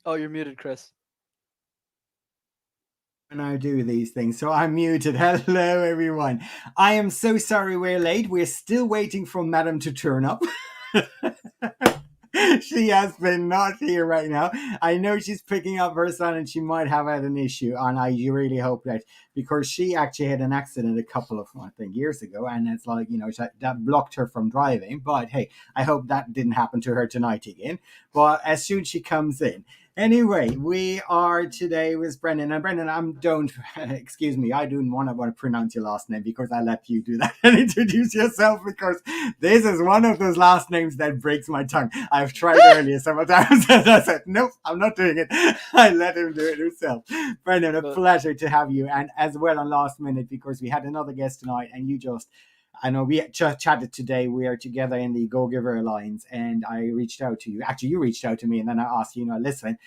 Oh, you're muted, Chris. When I do these things. So I'm muted. Hello, everyone. I am so sorry we're late. We're still waiting for Madam to turn up. She has been not here right now. I know she's picking up her son and she might have had an issue. And I really hope that because she actually had an accident a couple of, I think, years ago. And it's like, that blocked her from driving. But hey, I hope that didn't happen to her tonight again. But as soon as she comes in, anyway, we are today with Brenden. And Brenden, don't excuse me. I don't want to pronounce your last name because I let you do that and introduce yourself because this is one of those last names that breaks my tongue. I've tried earlier several times and I said, nope, I'm not doing it. I let him do it himself. Brenden, a But pleasure to have you. And as well on last minute because we had another guest tonight and you just I know we just chatted today. We are together in the Go Giver Alliance, and I reached out to you. Actually, you reached out to me, and then I asked you, listen,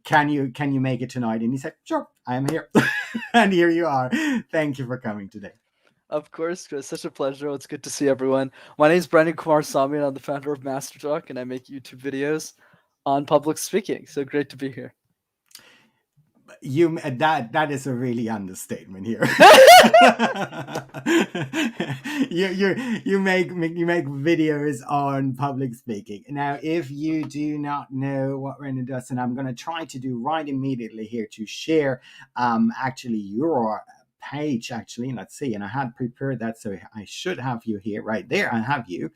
can you make it tonight? And he said, sure, I am here, and here you are. Thank you for coming today. of course, Chris, such a pleasure. It's good to see everyone. My name is Brenden Kumarasamy, and I'm the founder of Master Talk, and I make YouTube videos on public speaking. So great to be here. That is a really understatement here. You make videos on public speaking. Now, if you do not know what Brenden does, and I'm going to try to do right immediately here to share actually your page actually, let's see, and I had prepared that, so I should have you here. Right there I have you.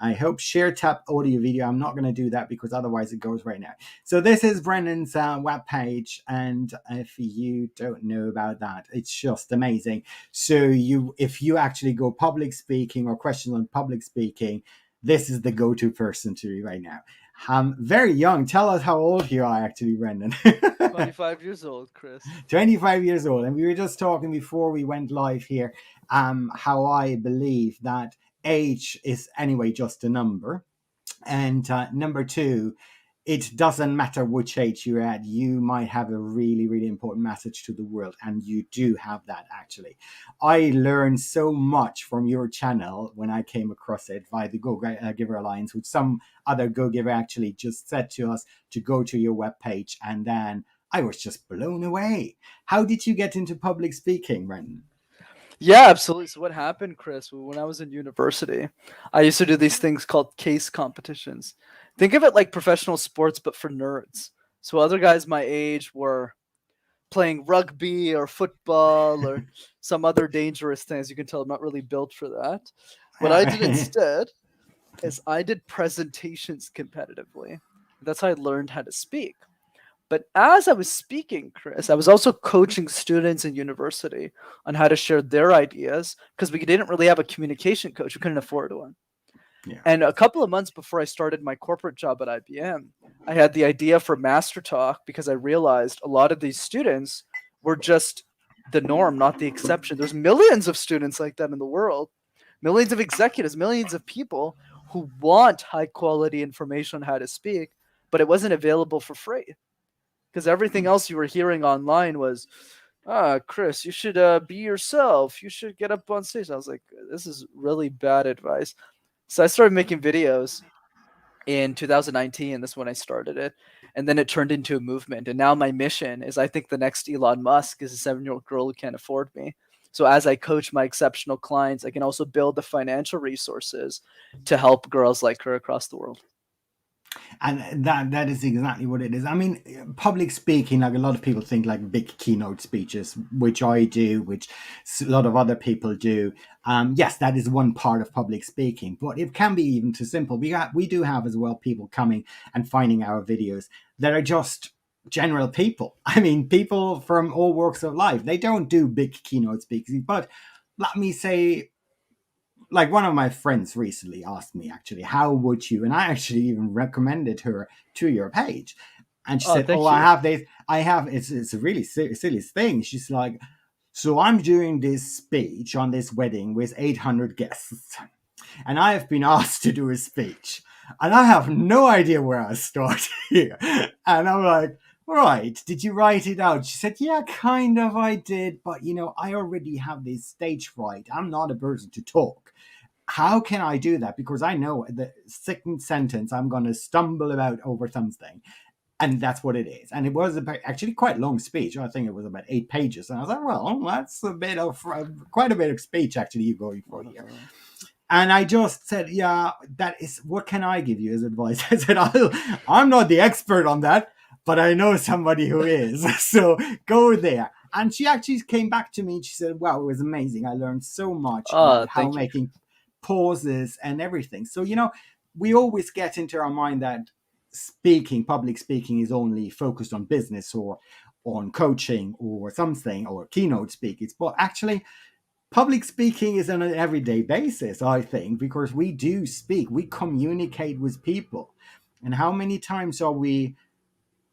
I hope share tap audio video. I'm not going to do that because otherwise it goes right now. So this is Brendan's web page, and if you don't know about that, it's just amazing. So if you actually go public speaking or questions on public speaking, this is the go-to person to you right now. Very young. Tell us how old you are, actually, Brendan. 25 years old, Chris. 25 years old, and we were just talking before we went live here. How I believe that age is anyway just a number, and number two, it doesn't matter which age you're at, you might have a really, really important message to the world. And you do have that, actually. I learned so much from your channel when I came across it via the Go Giver Alliance, which some other Go Giver actually just said to us to go to your webpage. And then I was just blown away. How did you get into public speaking, Brendan? Yeah, absolutely. So what happened, Chris, when I was in university, I used to do these things called case competitions. Think of it like professional sports, but for nerds. So other guys my age were playing rugby or football or some other dangerous things. You can tell I'm not really built for that. What I did instead is I did presentations competitively. That's how I learned how to speak. But as I was speaking, Chris, I was also coaching students in university on how to share their ideas because we didn't really have a communication coach. We couldn't afford one. Yeah. And a couple of months before I started my corporate job at IBM, I had the idea for Master Talk because I realized a lot of these students were just the norm, not the exception. There's millions of students like that in the world, millions of executives, millions of people who want high quality information on how to speak, but it wasn't available for free because everything else you were hearing online was, Chris, you should be yourself. You should get up on stage. I was like, this is really bad advice. So I started making videos in 2019. That's when I started it. And then it turned into a movement. And now my mission is I think the next Elon Musk is a 7-year-old girl who can't afford me. So as I coach my exceptional clients, I can also build the financial resources to help girls like her across the world. And that is exactly what it is. I mean, public speaking, like a lot of people think like big keynote speeches, which I do, which a lot of other people do. Yes, that is one part of public speaking, but it can be even too simple. We do have as well people coming and finding our videos that are just general people. I mean, people from all walks of life. They don't do big keynote speaking, but let me say, like, one of my friends recently asked me, actually, how would you, and I actually even recommended her to your page, and she Oh, said, oh, thank I you. have this, it's a really silly thing. She's like, so I'm doing this speech on this wedding with 800 guests, and I have been asked to do a speech, and I have no idea where I start here. And I'm like, right, did you write it out? She said, yeah, kind of, I did, but I already have this stage fright. I'm not a person to talk. How can I do that? Because I know the second sentence I'm going to stumble about over something. And that's what it is. And it was actually quite a long speech. I think it was about 8 pages. And I was like, well, that's a bit of quite a bit of speech actually you're going for here. And I just said, yeah, that is, what can I give you as advice? I said, I'm not the expert on that, but I know somebody who is. So go there. And she actually came back to me and she said, wow, it was amazing. I learned so much about how Thank you. making pauses and everything. So, we always get into our mind that public speaking is only focused on business or on coaching or something, or keynote speakers. But actually, public speaking is on an everyday basis, I think, because we do speak, we communicate with people. And how many times are we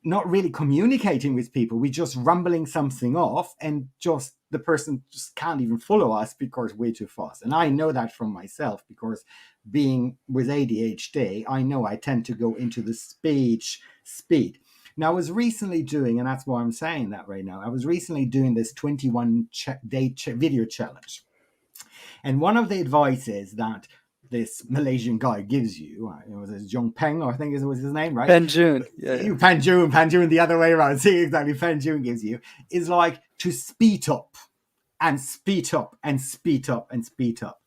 not really communicating with people? We're just rumbling something off, and just the person just can't even follow us because we're too fast. And I know that from myself, because being with ADHD, I know I tend to go into the speech speed. Now, I was recently doing, and that's why I'm saying that right now, I was recently doing this 21-day video challenge. And one of the advices that this Malaysian guy gives you, it was Jong Peng, I think was his name, right? Pen June. Yeah. Panjun, the other way around. See, exactly, Panjun gives you, is like to speed up and speed up and speed up and speed up.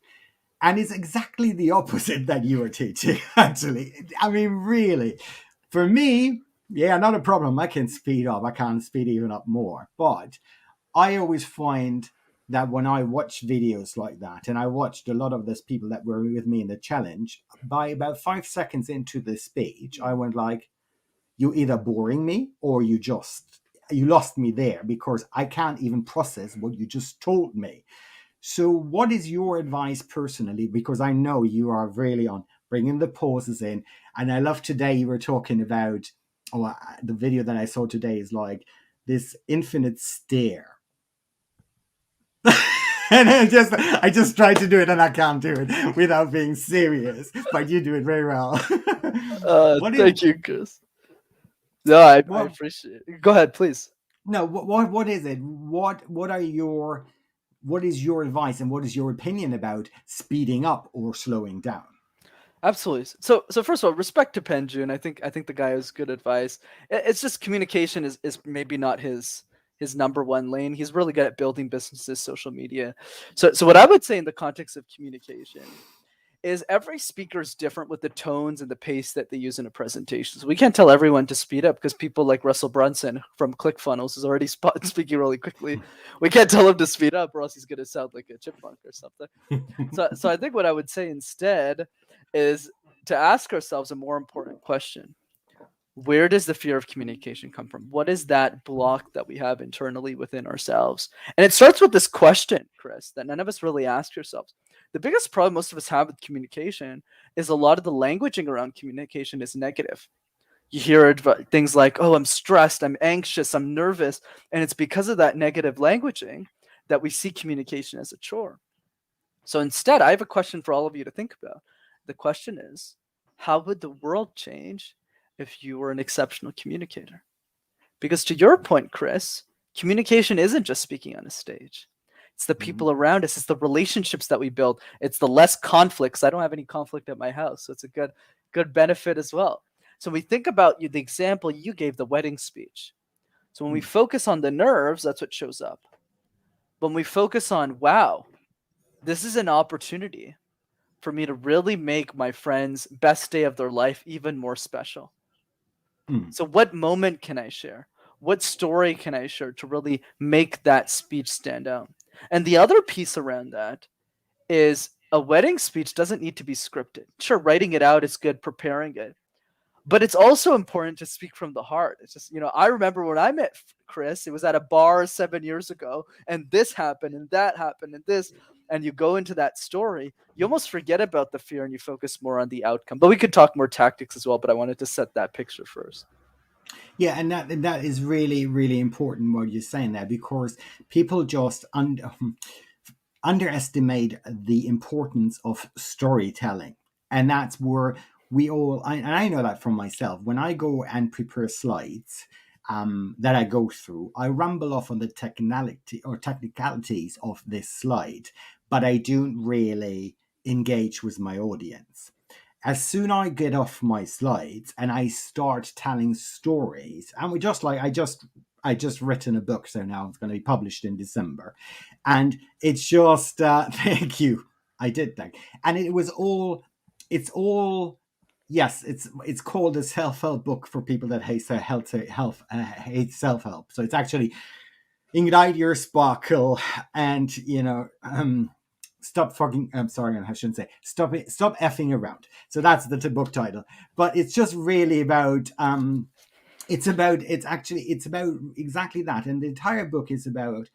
And it's exactly the opposite that you are teaching, actually. I mean, really, for me, yeah, not a problem. I can speed up. I can speed even up more. But I always find that when I watch videos like that, and I watched a lot of those people that were with me in the challenge, by about 5 seconds into the speech, I went like, you either boring me or you lost me there, because I can't even process what you just told me. So what is your advice personally? Because I know you are really on bringing the pauses in. And I love today you were talking about, the video that I saw today is like this infinite stare. And I just tried to do it, and I can't do it without being serious. But you do it very well. Thank you, Chris. No, I What? appreciate it. Go ahead, please. No. What is it? What is your advice, and what is your opinion about speeding up or slowing down? Absolutely. So first of all, respect to Pen June. I think the guy has good advice. It's just communication is maybe not his number one lane. He's really good at building businesses, social media. So what I would say in the context of communication is every speaker is different with the tones and the pace that they use in a presentation. So we can't tell everyone to speed up, because people like Russell Brunson from ClickFunnels is already speaking really quickly. We can't tell him to speed up, or else he's going to sound like a chipmunk or something. So I think what I would say instead is to ask ourselves a more important question. Where does the fear of communication come from? What is that block that we have internally within ourselves? And it starts with this question, Chris, that none of us really ask ourselves. The biggest problem most of us have with communication is a lot of the languaging around communication is negative. You hear things like, oh, I'm stressed, I'm anxious, I'm nervous. And it's because of that negative languaging that we see communication as a chore. So instead, I have a question for all of you to think about. The question is, how would the world change if you were an exceptional communicator? Because to your point, Chris, communication isn't just speaking on a stage. It's the people around us. It's the relationships that we build. It's the less conflicts. I don't have any conflict at my house, so it's a good benefit as well. So we think about the example you gave, the wedding speech. So when we focus on the nerves, that's what shows up. When we focus on, wow, this is an opportunity for me to really make my friend's best day of their life even more special. So what moment can I share? What story can I share to really make that speech stand out? And the other piece around that is a wedding speech doesn't need to be scripted. Sure, writing it out is good, preparing it. But it's also important to speak from the heart. It's just, I remember when I met Chris, it was at a bar 7 years ago, and this happened, and that happened, and this, and you go into that story, you almost forget about the fear and you focus more on the outcome. But we could talk more tactics as well, but I wanted to set that picture first. Yeah, and that is really, really important what you're saying there, because people just underestimate the importance of storytelling. And that's where and I know that from myself, when I go and prepare slides that I go through, I rumble off on the technicalities of this slide, but I don't really engage with my audience. as soon I get off my slides and I start telling stories, and we just like I just written a book, so now it's going to be published in December, and it's just thank you, I did think, and it's all yes, it's called a self help book for people that hate hate self help. So it's actually ignite your sparkle and stop fucking, I'm sorry, I shouldn't say stop effing around. So that's the book title, but it's just really about it's about exactly that, and the entire book is about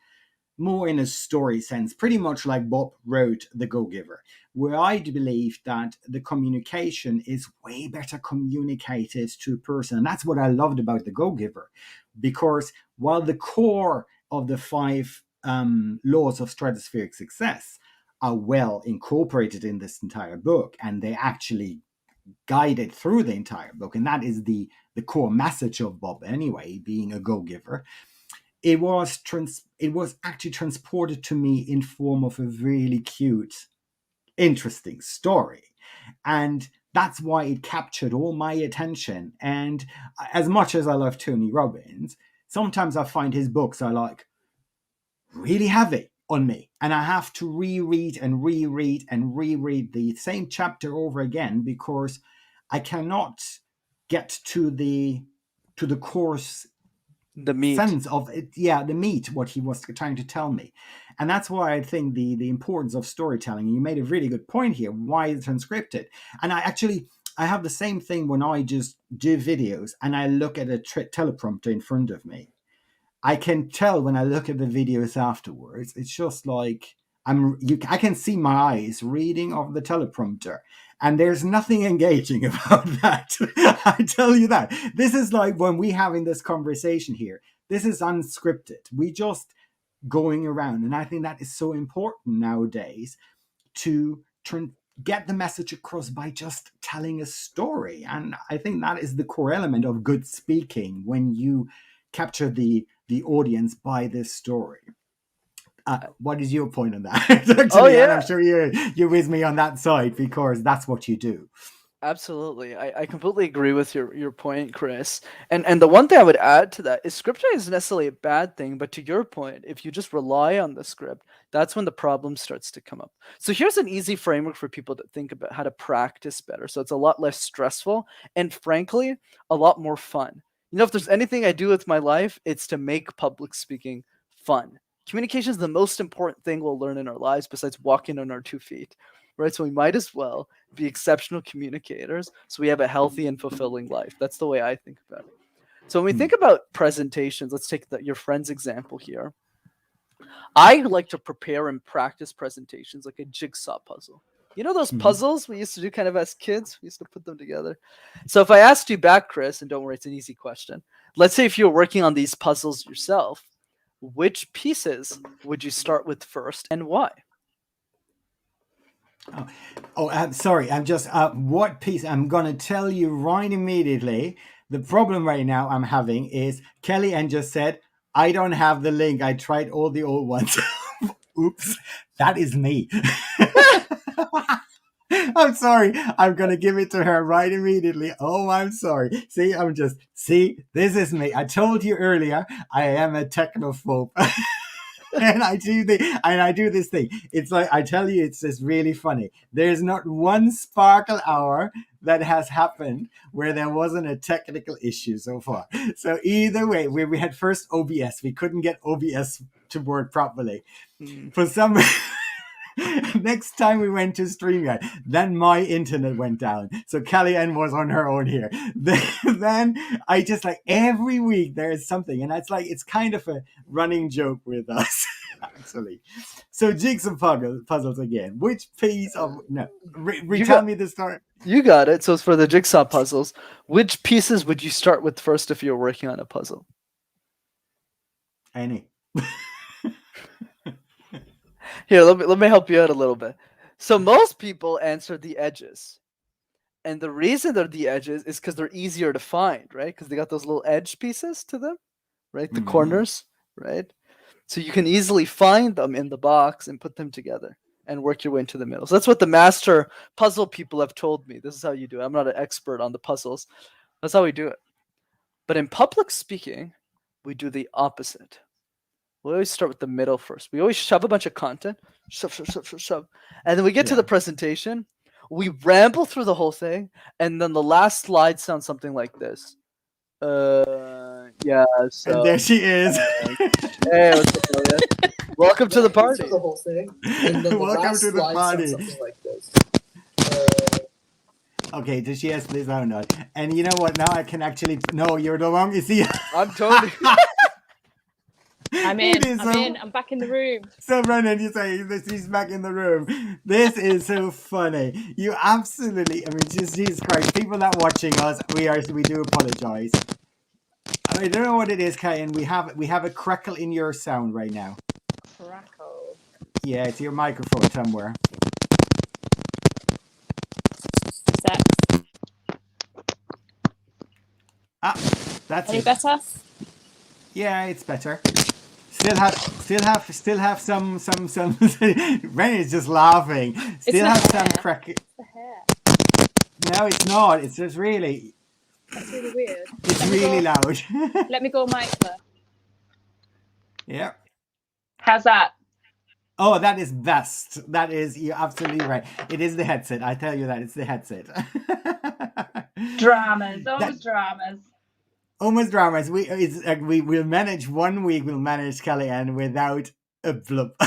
more in a story sense, pretty much like Bob wrote The Go-Giver, where I do believe that the communication is way better communicated to a person. And that's what I loved about The Go-Giver, because while the core of the 5 laws of stratospheric success are well incorporated in this entire book, and they actually guided through the entire book, and that is the core message of Bob anyway, being a go-giver. It was actually transported to me in form of a really cute, interesting story, and that's why it captured all my attention. And as much as I love Tony Robbins, sometimes I find his books are like really heavy on me, and I have to reread and reread and reread the same chapter over again, because I cannot get to the course The meat. sense of it, the meat, what he was trying to tell me. And that's why I think the importance of storytelling. You made a really good point here, why it's unscripted. And I have the same thing when I just do videos and I look at a teleprompter in front of me. I can tell when I look at the videos afterwards, it's just like I can see my eyes reading off the teleprompter, and there's nothing engaging about that. I tell you that. This is like when we having this conversation here. This is unscripted. We just going around, and I think that is so important nowadays to get the message across by just telling a story. And I think that is the core element of good speaking, when you capture the audience by this story. What is your point on that? Oh Actually, and I'm yeah, sure you're with me on that side, because that's what you do. absolutely. I completely agree with your point, Chris. And the one thing I would add to that is scripting isn't necessarily a bad thing, but to your point, if you just rely on the script, that's when the problem starts to come up. So here's an easy framework for people to think about how to practice better. So it's a lot less stressful and frankly, a lot more fun. You know, if there's anything I do with my life, it's to make public speaking fun. Communication is the most important thing we'll learn in our lives besides walking on our 2 feet, right? So we might as well be exceptional communicators so we have a healthy and fulfilling life. That's the way I think about it. So when we Hmm. think about presentations, let's take your friend's example here. I like to prepare and practice presentations like a jigsaw puzzle. You know those Mhm. puzzles we used to do kind of as kids? We used to put them together. So if I asked you back, Chris, and don't worry, it's an easy question. Let's say if you were working on these puzzles yourself, which pieces would you start with first and why? I'm sorry. I'm just what piece? I'm gonna tell you right immediately. The problem right now I'm having is Kelly and just said I don't have the link. I tried all the old ones. Oops, that is me. I'm sorry. I'm gonna give it to her right immediately. Oh, I'm sorry. See. This is me. I told you earlier. I am a technophobe. And I do this thing. It's like I tell you, it's just really funny. There's not one sparkle hour that has happened where there wasn't a technical issue so far. So either way, we had first OBS. We couldn't get OBS to work properly. Hmm. For some next time we went to StreamYard, then my internet went down. So Kellyanne was on her own here. Then I just like every week there is something, and it's kind of a running joke with us, actually. So jigsaw puzzles again. Which piece of no? You Tell got me the story. you got it. So it's for the jigsaw puzzles. Which pieces would you start with first if you were working on a puzzle? Any. Here, let me help you out a little bit. So most people answer the edges. And the reason they're the edges is because they're easier to find, right? Because they got those little edge pieces to them, right? The Mm-hmm. corners, right? So you can easily find them in the box and put them together. and work your way into the middle. So that's what the master puzzle people have told me. This is how you do it. I'm not an expert on the puzzles. That's how we do it. But in public speaking, we do the opposite. We always start with the middle first. We always shove a bunch of content, shove. And then we get to Yeah. the presentation. We ramble through the whole thing. And then the last slide sounds something like this. Yeah, so. And there she is. Hey, what's up, Elliot? Welcome to the party. The whole thing. And then the Welcome last to the slide party. sounds something like this. Okay, does she has this sound on? And you know what? Now I can actually. No, you're no longer. See, I'm totally. I'm It in. is I'm back in the room. So Brenden, you say this, he's back in the room. This is so funny. You absolutely. I mean, just Jesus Christ, people that watching us, we do apologize. I don't know what it is, Kay, and we have a crackle in your sound right now. Crackle. Yeah, it's your microphone somewhere. Sex. That's Any it. better? Yeah, it's better. Still have some. Ren is just laughing. Still have some crack. It's the hair. No, it's not. It's just really. That's really weird. It's really loud. Let me go mic there. Yeah. How's that? Oh, that is best. That is, you're absolutely right. It is the headset. I tell you that it's the headset. Dramas. Always dramas. Almost dramas. We'll manage 1 week. We'll manage Kellyanne without a blip.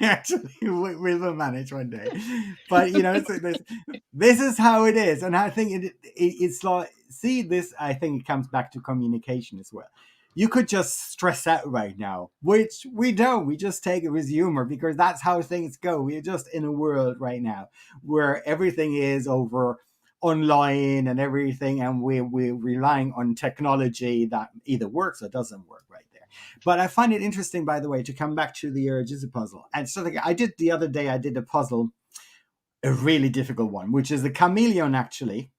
Actually, we will manage one day. But you know, this is how it is, and I think it's like, see, this. I think it comes back to communication as well. You could just stress out right now, which we don't. We just take it with humor because that's how things go. We're just in a world right now where everything is over online and everything, and we're relying on technology that either works or doesn't work right there. But I find it interesting, by the way, to come back to the Jizzy puzzle. And so I did the other day, I did a puzzle, a really difficult one, which is the chameleon, actually.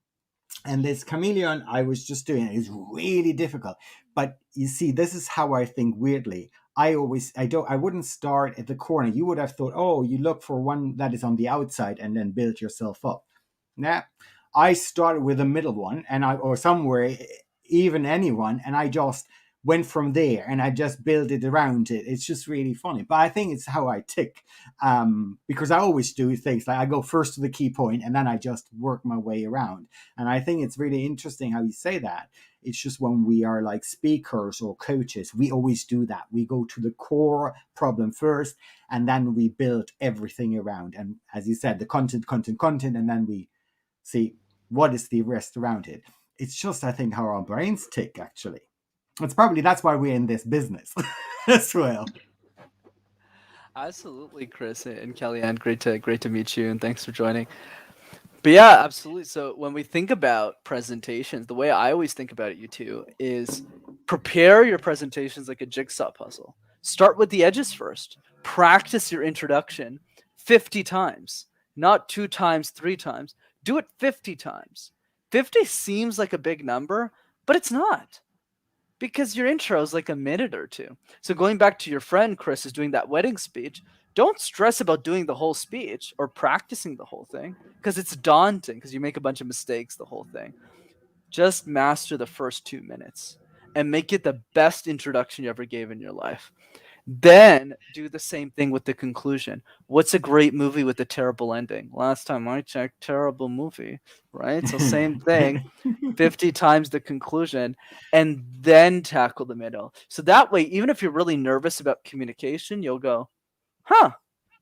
And this chameleon I was just doing is really difficult. But you see, this is how I think weirdly. I wouldn't start at the corner. You would have thought, oh, you look for one that is on the outside and then build yourself up. Nah, I started with a middle one or somewhere, even anyone, and I just went from there and I just built it around it. It's just really funny. But I think it's how I tick, because I always do things like I go first to the key point and then I just work my way around. And I think it's really interesting how you say that. It's just when we are like speakers or coaches, we always do that. We go to the core problem first and then we build everything around. And as you said, the content, and then we see what is the rest around it. It's just, I think, how our brains tick, actually. That's why we're in this business as well. Absolutely, Chris and Kellyanne. Great to meet you, and thanks for joining. But yeah, absolutely. So when we think about presentations, the way I always think about it, you two, is prepare your presentations like a jigsaw puzzle. Start with the edges first. Practice your introduction 50 times, not 2 times, 3 times. Do it 50 times. 50 seems like a big number, but it's not. Because your intro is like a minute or two. So going back to your friend Chris is doing that wedding speech, don't stress about doing the whole speech or practicing the whole thing because it's daunting because you make a bunch of mistakes the whole thing. Just master the first 2 minutes and make it the best introduction you ever gave in your life. Then do the same thing with the conclusion. What's a great movie with a terrible ending? Last time I checked, terrible movie, right? So same thing, 50 times the conclusion, and then tackle the middle. So that way, even if you're really nervous about communication, you'll go,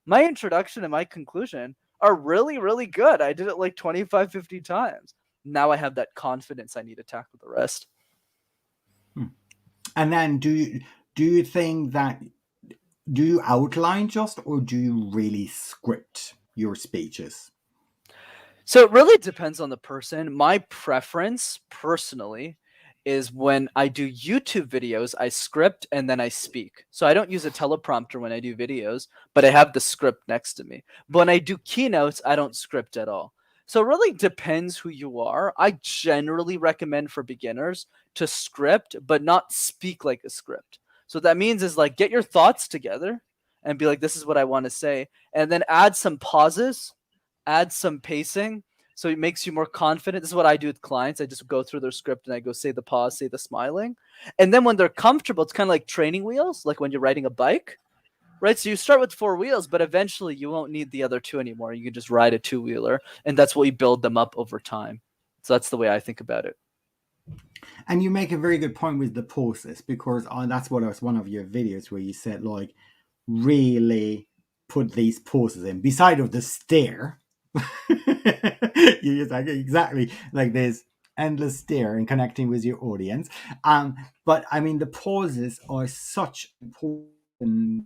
my introduction and my conclusion are really, really good. I did it like 25, 50 times. Now I have that confidence I need to tackle the rest. And then do you think that, do you outline just, or do you really script your speeches? So it really depends on the person. My preference personally is when I do YouTube videos, I script and then I speak. So I don't use a teleprompter when I do videos, but I have the script next to me. But when I do keynotes, I don't script at all. So it really depends who you are. I generally recommend for beginners to script, but not speak like a script. So what that means is like get your thoughts together and be like, this is what I want to say. And then add some pauses, add some pacing. So it makes you more confident. This is what I do with clients. I just go through their script and I go say the pause, say the smiling. And then when they're comfortable, it's kind of like training wheels, like when you're riding a bike, right? So you start with 4 wheels, but eventually you won't need the other 2 anymore. You can just ride a 2-wheeler, and that's what you build them up over time. So that's the way I think about it. And you make a very good point with the pauses, because that's what was one of your videos where you said, like, really put these pauses in beside of the stare. You just like exactly like this endless stare and connecting with your audience. But I mean, the pauses are such important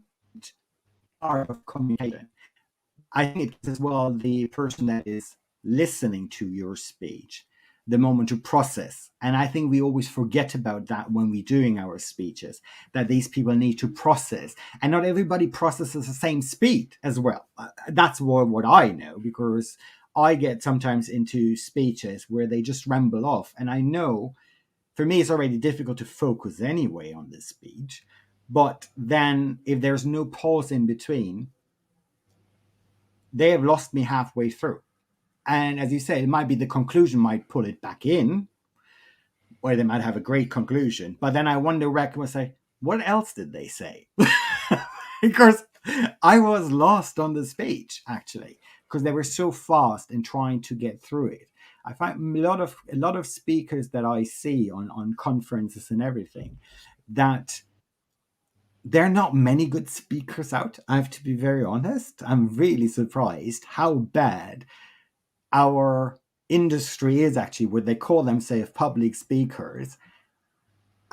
part of communication. I think it's as well the person that is listening to your speech, the moment to process. And I think we always forget about that when we're doing our speeches, that these people need to process. And not everybody processes the same speed as well. That's what I know, because I get sometimes into speeches where they just ramble off. And I know for me, it's already difficult to focus anyway on this speech. But then if there's no pause in between, they have lost me halfway through. And as you say, it might be the conclusion might pull it back in, or they might have a great conclusion. But then I wonder, Rec will say, what else did they say? Because I was lost on the speech, actually, because they were so fast in trying to get through it. I find a lot of speakers that I see on conferences and everything, that there are not many good speakers out. I have to be very honest. I'm really surprised how bad our industry is, actually, what they call themselves public speakers,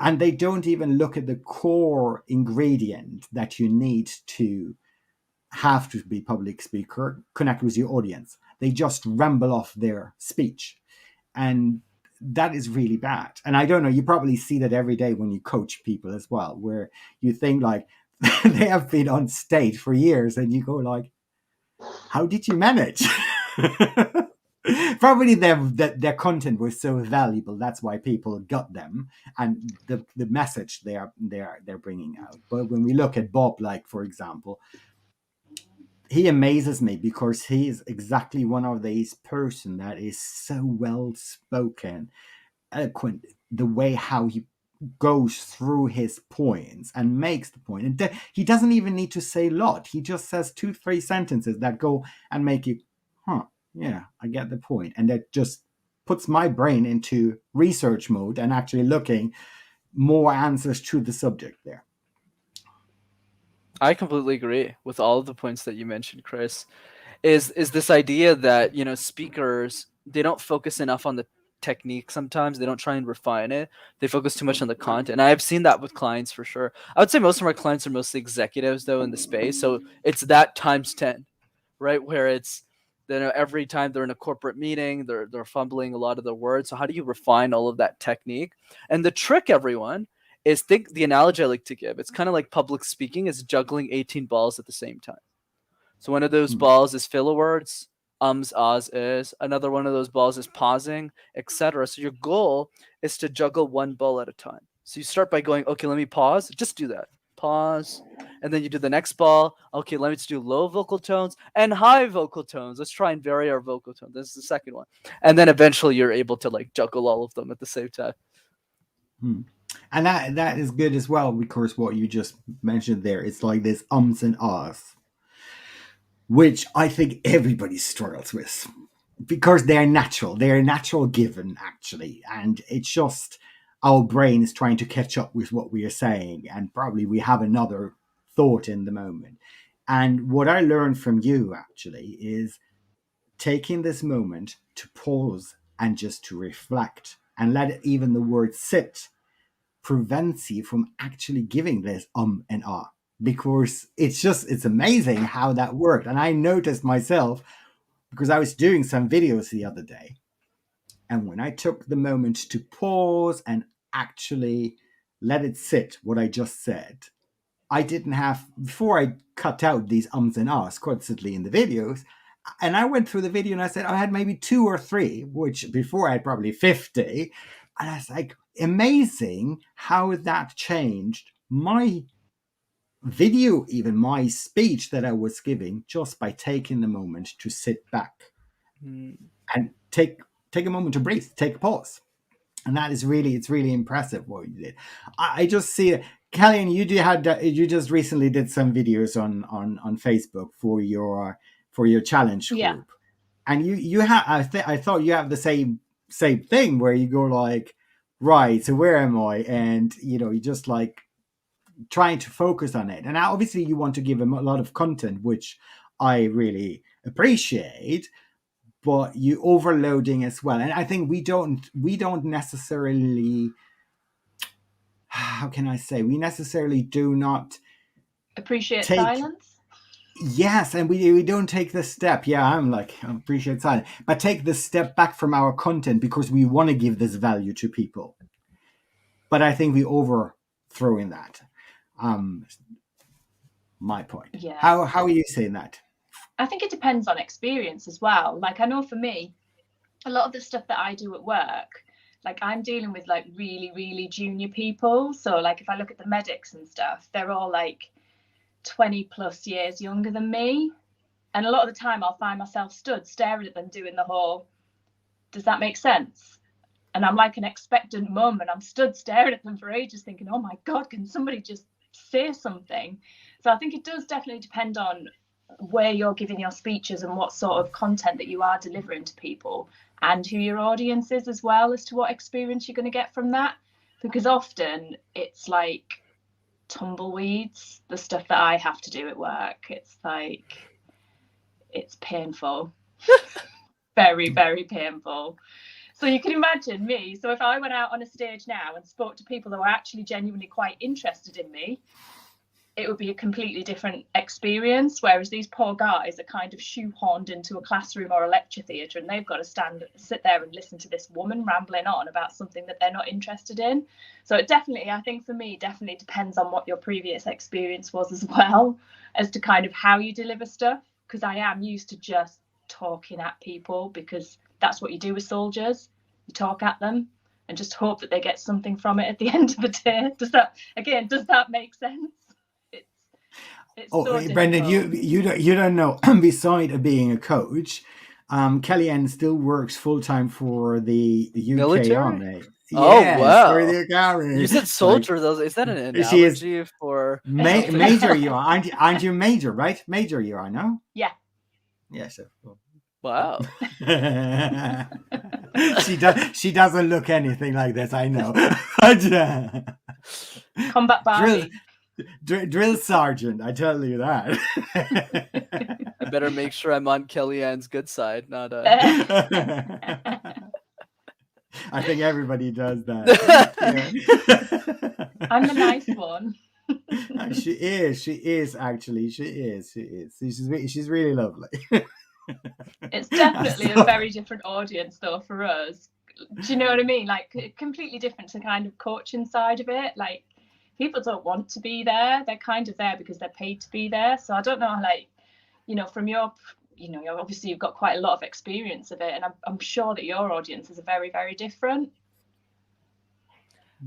and they don't even look at the core ingredient that you need to have to be public speaker, connect with your audience. They just ramble off their speech, and that is really bad. And I don't know, you probably see that every day when you coach people as well, where you think like they have been on stage for years and you go like, how did you manage? Probably their content was so valuable, that's why people got them, and the message they're bringing out. But when we look at Bob, like for example, he amazes me because he is exactly one of these person that is so well spoken, eloquent, the way how he goes through his points and makes the point. And he doesn't even need to say a lot. He just says 2-3 sentences that go and make you, yeah, I get the point. And that just puts my brain into research mode and actually looking more answers to the subject there. I completely agree with all of the points that you mentioned, Chris. Is this idea that, speakers, they don't focus enough on the technique sometimes. They don't try and refine it. They focus too much on the content. And I've seen that with clients for sure. I would say most of our clients are mostly executives though in the space. So it's that times 10, right? Where it's, every time they're in a corporate meeting, they're fumbling a lot of the words. So how do you refine all of that technique? And the trick, everyone, is think the analogy I like to give. It's kind of like public speaking is juggling 18 balls at the same time. So one of those balls is filler words, ums, ahs, is. Another one of those balls is pausing, etc. So your goal is to juggle one ball at a time. So you start by going, okay, let me pause. Just do that. Pause. And then you do the next ball. Okay, let's do low vocal tones and high vocal tones. Let's try and vary our vocal tone. This is the second one. And then eventually you're able to like juggle all of them at the same time. And that is good as well, because what you just mentioned there, it's like this ums and ahs, which I think everybody struggles with, because they're natural given, actually, and it's just our brain is trying to catch up with what we are saying, and probably we have another thought in the moment. And what I learned from you, actually, is taking this moment to pause and just to reflect and let even the word sit prevents you from actually giving this and ah, because it's amazing how that worked. And I noticed myself, because I was doing some videos the other day, and when I took the moment to pause and actually let it sit what I just said, I didn't have, before I cut out these ums and ahs constantly in the videos, and I went through the video and I said I had maybe 2 or 3, which before I had probably 50. And I was like, amazing how that changed my video even my speech that I was giving just by taking the moment to sit back Mm. and take a moment to breathe, take a pause. And that is really, it's really impressive what you did. I just see it. Kellyanne, you just recently did some videos on Facebook for your challenge group. Yeah. And you have I thought you have the same thing where you go like, right, so where am I? And you just like trying to focus on it. And now obviously you want to give them a lot of content, which I really appreciate, but you overloading as well. And I think we don't necessarily, how can I say, we necessarily do not Appreciate take, silence. yes, and we don't take the step. Yeah, I appreciate silence, but take the step back from our content because we want to give this value to people. But I think we overthrow in that. My point. Yeah. How are you saying that? I think it depends on experience as well. Like, I know for me, a lot of the stuff that I do at work, like I'm dealing with like really, really junior people. So like if I look at the medics and stuff, they're all like 20 plus years younger than me. And a lot of the time I'll find myself stood staring at them doing the whole, does that make sense? And I'm like an expectant mum and I'm stood staring at them for ages thinking, oh my God, can somebody just say something? So I think it does definitely depend on where you're giving your speeches and what sort of content that you are delivering to people and who your audience is as well, as to what experience you're going to get from that. Because often it's like tumbleweeds, the stuff that I have to do at work. It's like, it's painful. Very, very painful. So you can imagine me. So if I went out on a stage now and spoke to people that were actually genuinely quite interested in me, it would be a completely different experience. Whereas these poor guys are kind of shoehorned into a classroom or a lecture theatre and they've got to sit there and listen to this woman rambling on about something that they're not interested in. So it definitely, I think for me, definitely depends on what your previous experience was as well, as to kind of how you deliver stuff. Because I am used to just talking at people, because that's what you do with soldiers. You talk at them and just hope that they get something from it at the end of the day. Does that make sense? It's so Brenden, difficult. you don't know. Beside being a coach, Kellyanne still works full time for the UK Military? Army. Oh, Yes, wow. for the UK Army. You said soldier, though. Is that an She is analogy for major? You are, aren't you major? Right, major. You are, no? Yeah. Yes. Wow. She doesn't look anything like this. I know. Combat Barbie. Drill sergeant, I tell you that. I better make sure I'm on Kellyanne's good side, not I think everybody does that. I'm the nice one. She is actually. She is. She's really lovely. It's definitely a very different audience though for us. Do you know what I mean? Like completely different to kind of coaching side of it. Like people don't want to be there. They're kind of there because they're paid to be there. So I don't know, like, from your, obviously you've got quite a lot of experience of it, and I'm sure that your audiences are very, very different.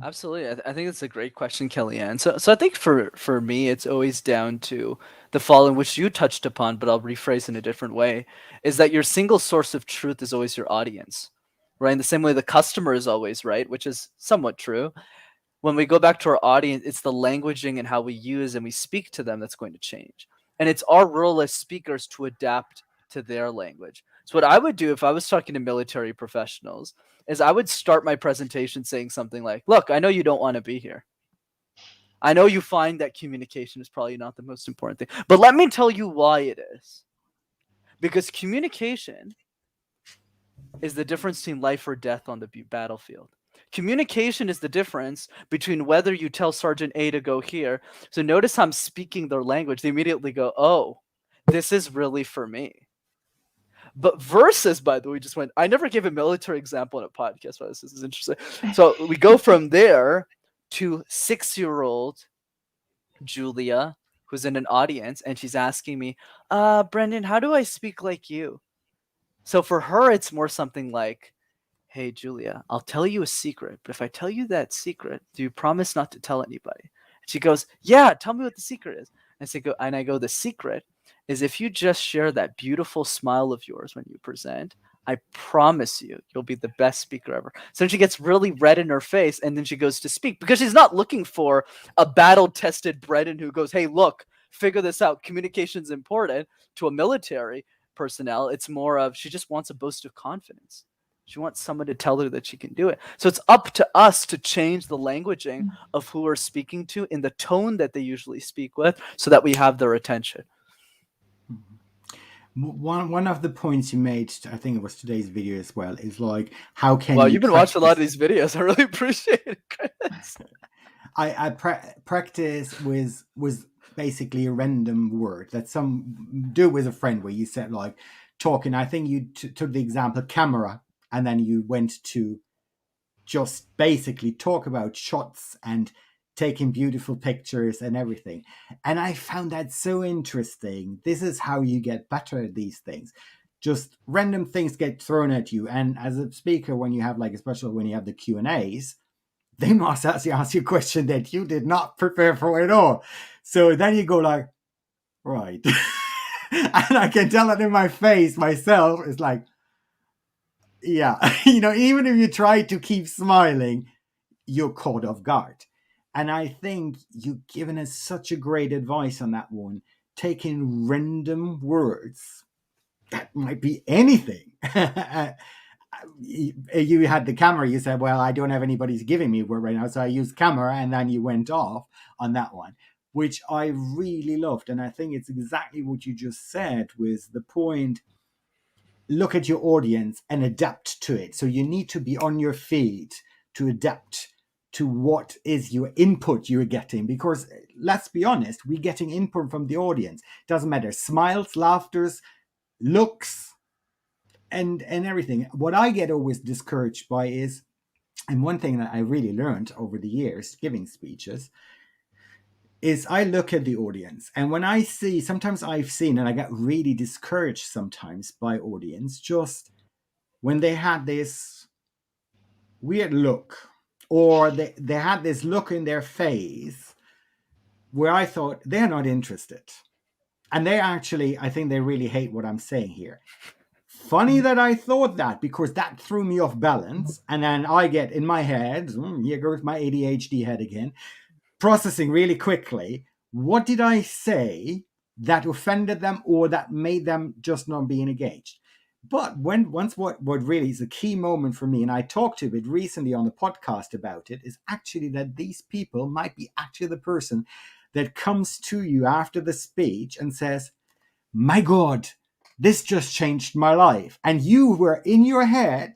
Absolutely. I think that's a great question, Kellyanne. So I think for me, it's always down to the following, which you touched upon, but I'll rephrase in a different way, is that your single source of truth is always your audience, right? In the same way the customer is always right, which is somewhat true. When we go back to our audience, it's the languaging and how we use and we speak to them that's going to change. And it's our role as speakers to adapt to their language. So what I would do if I was talking to military professionals is I would start my presentation saying something like, look, I know you don't want to be here. I know you find that communication is probably not the most important thing, but let me tell you why it is. Because communication is the difference between life or death on the battlefield. Communication is the difference between whether you tell Sergeant A to go here. So notice how I'm speaking their language. They immediately go, oh, this is really for me. But versus, by the way, I never gave a military example in a podcast. But this is interesting. So we go from there to 6-year-old Julia, who's in an audience, and she's asking me, Brenden, how do I speak like you? So for her, it's more something like, hey, Julia, I'll tell you a secret, but if I tell you that secret, do you promise not to tell anybody? She goes, yeah, tell me what the secret is. And I go, the secret is if you just share that beautiful smile of yours when you present, I promise you'll be the best speaker ever. So then she gets really red in her face, and then she goes to speak because she's not looking for a battle-tested Brenden who goes, hey, look, figure this out. Communication's important to a military personnel. It's more of she just wants a boost of confidence. She wants someone to tell her that she can do it. So it's up to us to change the languaging of who we're speaking to in the tone that they usually speak with so that we have their attention. One of the points you made, I think it was today's video as well, is like, how can Well, you you've been watching a lot of these videos. I really appreciate it, Chris. I practice was basically a random word that some do with a friend where you said like talking. I think you took the example camera, and then you went to just basically talk about shots and taking beautiful pictures and everything. And I found that so interesting. This is how you get better at these things. Just random things get thrown at you. And as a speaker, when you have like, especially when you have the Q&As, they must actually ask you a question that you did not prepare for at all. So then you go like, right. And I can tell it in my face myself. It's like, yeah, even if you try to keep smiling, you're caught off guard. And I think you've given us such a great advice on that one, taking random words that might be anything. You had the camera, you said, well, I don't have anybody giving me word right now, so I used camera, and then you went off on that one, which I really loved. And I think it's exactly what you just said with the point, look at your audience and adapt to it. So you need to be on your feet to adapt to what is your input you're getting, because let's be honest, we're getting input from the audience. Doesn't matter, smiles, laughters, looks, and everything. What I get always discouraged by is, and one thing that I really learned over the years giving speeches, is I look at the audience, and when I see, sometimes I've seen, and I get really discouraged sometimes by audience, just when they had this weird look, or they had this look in their face where I thought they're not interested. And they actually, I think they really hate what I'm saying here. Funny that I thought that, because that threw me off balance. And then I get in my head, here goes my ADHD head again, processing really quickly. What did I say that offended them or that made them just not being engaged? But what really is a key moment for me, and I talked a bit recently on the podcast about it, is actually that these people might be actually the person that comes to you after the speech and says, my God, this just changed my life. And you were in your head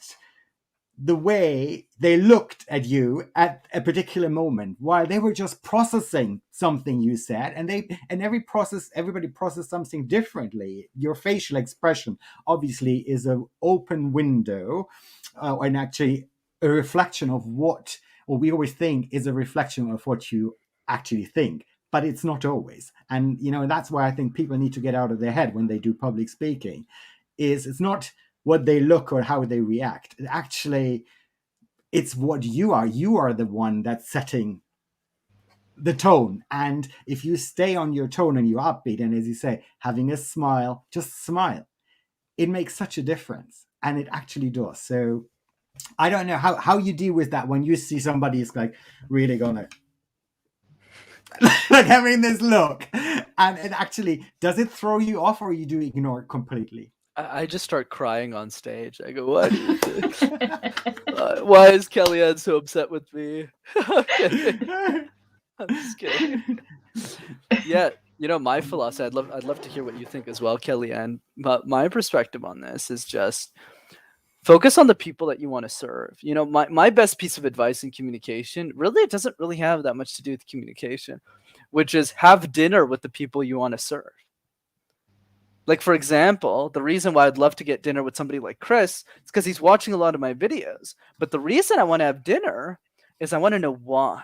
the way they looked at you at a particular moment while they were just processing something you said, and everybody processed something differently. Your facial expression obviously is an open window, and actually a reflection of what we always think is a reflection of what you actually think, but it's not always. And that's why I think people need to get out of their head when they do public speaking, is it's not what they look or how they react. Actually, it's what you are. You are the one that's setting the tone. And if you stay on your tone and you're upbeat, and as you say, having a smile, just smile, it makes such a difference. And it actually does. So I don't know how you deal with that when you see somebody is like really gonna like having this look, and it actually, does it throw you off, or you do ignore it completely? I just start crying on stage. I go, what? Why is Kellyanne so upset with me? I'm just kidding. Yeah, my philosophy, I'd love to hear what you think as well, Kellyanne. But my perspective on this is just focus on the people that you want to serve. My best piece of advice in communication, really, it doesn't really have that much to do with communication, which is have dinner with the people you want to serve. Like, for example, the reason why I'd love to get dinner with somebody like Chris is because he's watching a lot of my videos. But the reason I want to have dinner is I want to know why.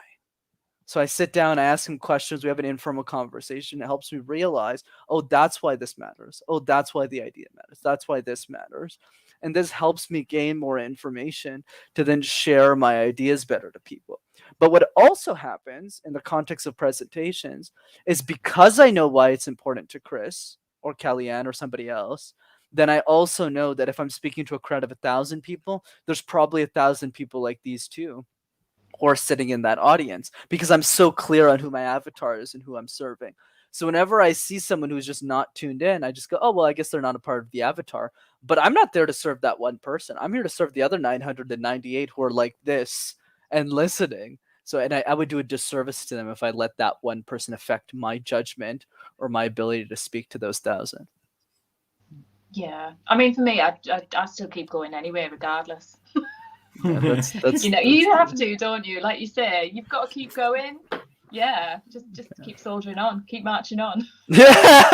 So I sit down, I ask him questions, we have an informal conversation. It helps me realize, oh, that's why this matters. Oh, that's why the idea matters. That's why this matters. And this helps me gain more information to then share my ideas better to people. But what also happens in the context of presentations is because I know why it's important to Chris or Kellyanne or somebody else, then I also know that if I'm speaking to a crowd of 1,000 people, there's probably 1,000 people like these two who are sitting in that audience because I'm so clear on who my avatar is and who I'm serving. So whenever I see someone who's just not tuned in, I just go, oh, well, I guess they're not a part of the avatar. But I'm not there to serve that one person. I'm here to serve the other 998 who are like this and listening. So, and I would do a disservice to them if I let that one person affect my judgment or my ability to speak to those 1,000. Yeah, I mean, for me, I still keep going anyway, regardless. Yeah, that's you know, you have to, don't you? Like you say, you've got to keep going. Yeah, just keep soldiering on, keep marching on. Yeah.